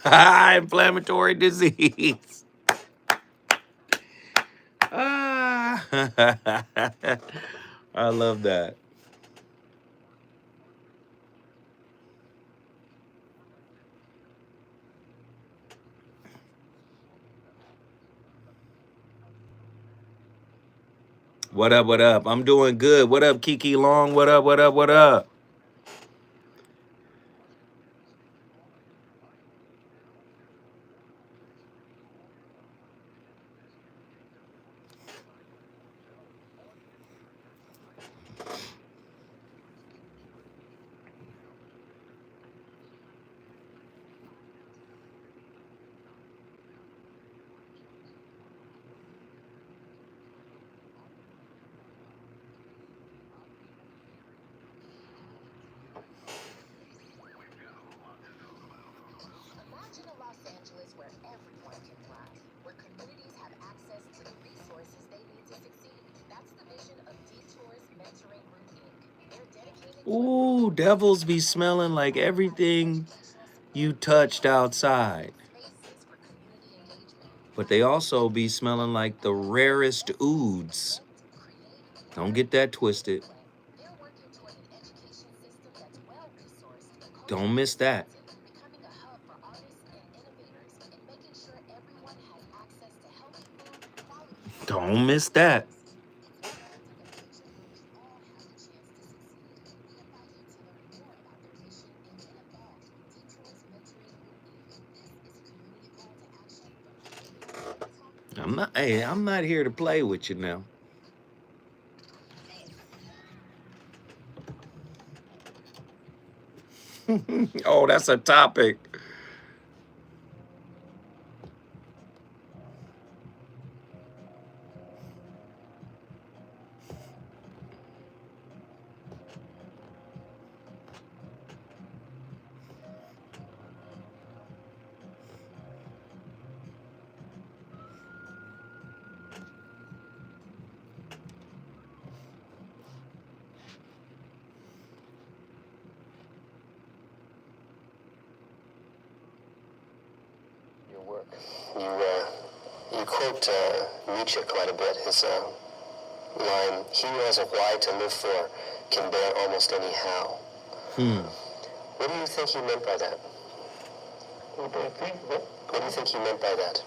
Inflammatory disease. Ah. I love that. What up, what up? I'm doing good. What up, Kiki Long? What up, what up, what up? Imagine a Los Angeles where everyone can thrive, where communities have access to the resources they need to succeed. That's the vision of Detours Mentoring Group, Inc. They're dedicated to Ooh, devils be smelling like everything you touched outside. spaces for community engagement, But they also be smelling like the rarest ouds. Don't get that twisted. they're working toward an education system that's well-resourced, Don't miss that. becoming a hub for artists and innovators, and making sure everyone has access to healthy food, quality Don't miss that. I'm not here to play with you now. Oh, that's a topic. work. You quote Nietzsche quite a bit. His line, "He who has a why to live for can bear almost any how." What do you think he meant by that? What do I think? What do you think he meant by that?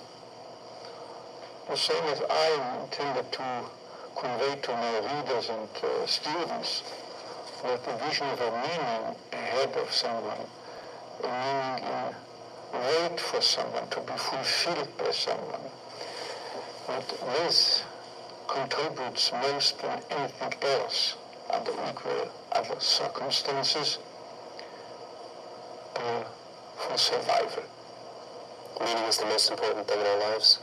The same as I intended to convey to my readers and students, that the vision of a meaning ahead of someone, a meaning in wait for someone, to be fulfilled by someone, that this contributes most than anything else under equal other circumstances for survival. Meaning is the most important thing in our lives?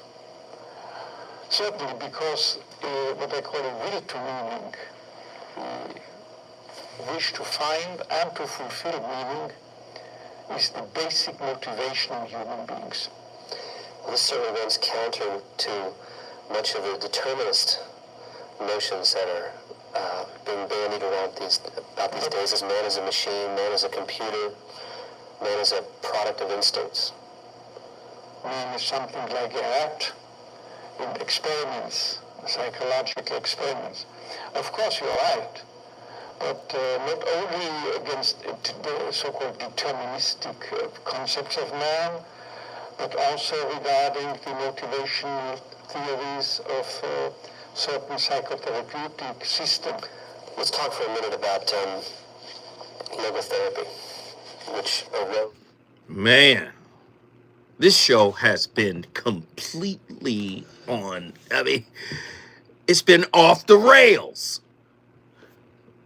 Certainly, because what I call a will to meaning, the wish to find and to fulfill meaning, is the basic motivation of human beings. Well, this certainly runs counter to much of the determinist notions that are being bandied around about these days, as man is a machine, man is a computer, man is a product of instincts. Man is something like a rat in experiments, psychological experiments. Of course, you're right, but not only against the so-called deterministic concepts of man, but also regarding the motivational theories of certain psychotherapeutic systems. Let's talk for a minute about logotherapy, which arose. Man, this show has been completely on. I mean, it's been off the rails.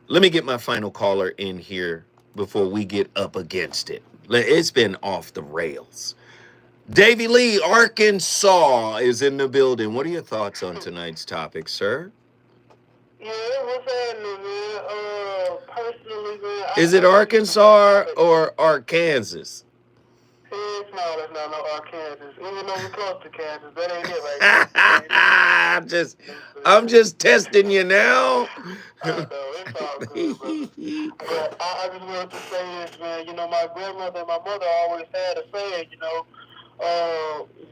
Let me get my final caller in here before we get up against it. It's been off the rails. Davy Lee, Arkansas, is in the building. What are your thoughts on tonight's topic, sir? Yeah, what's happening, man? Personally, man, Is it Arkansas or Arkansas? It's no Arkansas. Even though we're close to Kansas, that ain't it right now. I'm just testing you now. I know, it's all good, brother. But I just wanted to say this, man. You know, my grandmother and my mother always had a saying, you know,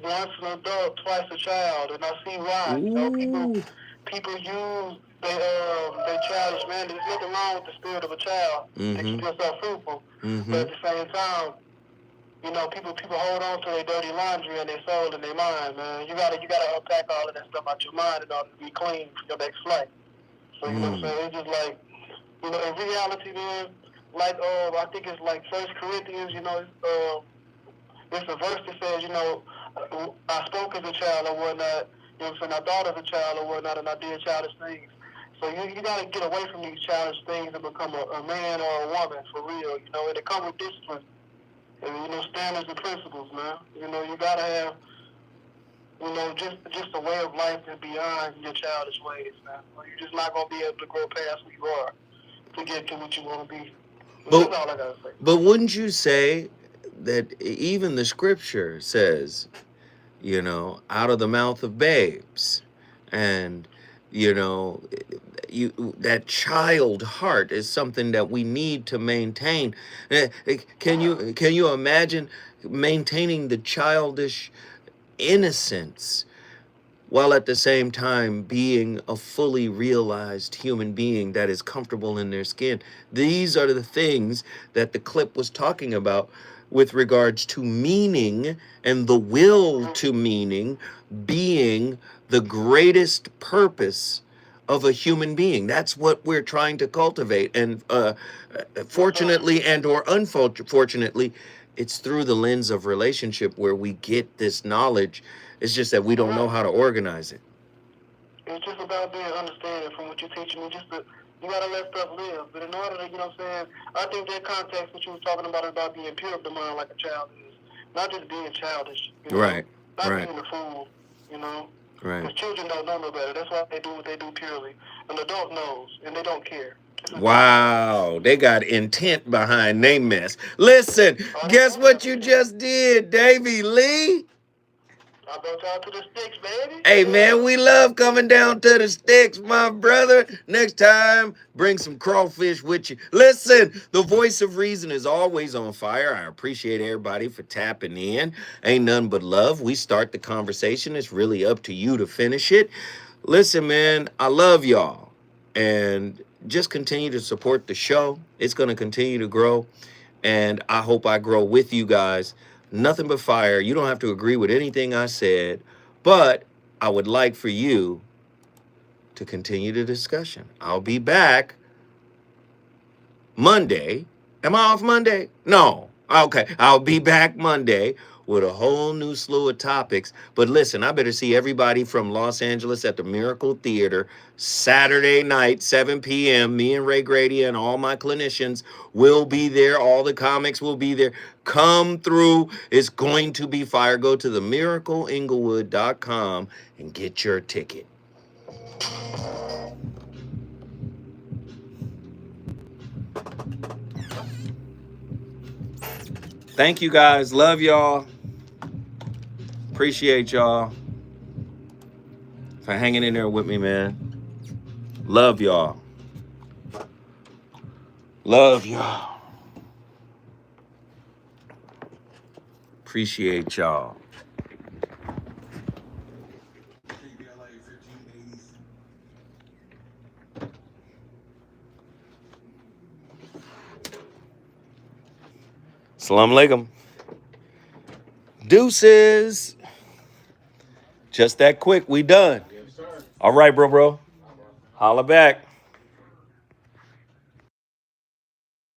once an adult, twice a child, and I see why. You know, people use their childish man. There's nothing wrong with the spirit of a child to keep yourself fruitful, but at the same time, you know, people hold on to their dirty laundry and their soul and their mind, man. You gotta unpack all of that stuff out your mind in order to be clean for your next flight. So you know what I'm saying? It's just like, you know, in reality, man, like I think it's like 1 Corinthians, you know, there's a verse that says, you know, I spoke as a child or whatnot, you know what I'm saying? I thought as a child or whatnot, and I did childish things. So you gotta get away from these childish things and become a man or a woman for real, you know, and it comes with discipline. And, you know, standards and principles, man. You know, you gotta have, you know, just a way of life that's beyond your childish ways, man. Or you're just not gonna be able to grow past who you are to get to what you want to be. That's all I gotta say. But wouldn't you say that even the scripture says, you know, out of the mouth of babes, and you know, that child heart is something that we need to maintain. Can you imagine maintaining the childish innocence while at the same time being a fully realized human being that is comfortable in their skin? These are the things that the clip was talking about with regards to meaning and the will to meaning being the greatest purpose of a human being. That's what we're trying to cultivate. And fortunately and or unfortunately, it's through the lens of relationship where we get this knowledge. It's just that we don't know how to organize it. It's just about being understanding from what you're teaching me. You gotta let stuff live. But in order to, you know what I'm saying, I think that context what you was talking about is about being pure of the mind like a child is. Not just being childish. You know? Right. Not being a fool, you know. Right. Because children don't know no better. That's why they do what they do purely. An adult knows, and they don't care. Wow, they got intent behind their mess. Listen, guess what you just did, Davy Lee? I brought y'all to the sticks, baby. Hey, man, we love coming down to the sticks, my brother. Next time, bring some crawfish with you. Listen, the voice of reason is always on fire. I appreciate everybody for tapping in. Ain't nothing but love. We start the conversation. It's really up to you to finish it. Listen, man, I love y'all. And just continue to support the show. It's going to continue to grow. And I hope I grow with you guys. Nothing but fire. You don't have to agree with anything I said, but I would like for you to continue the discussion. I'll be back Monday. Am I off Monday? No. Okay. I'll be back Monday with a whole new slew of topics. But listen, I better see everybody from Los Angeles at the Miracle Theater Saturday night, 7 p.m. Me and Ray Grady and all my clinicians will be there. All the comics will be there. Come through. It's going to be fire. Go to themiracleinglewood.com and get your ticket. Thank you guys. Love y'all. Appreciate y'all for hanging in there with me, man. Love y'all. Love y'all. Appreciate y'all. Salam alaikum. Deuces. Just that quick. We done. All right, bro. Holla back.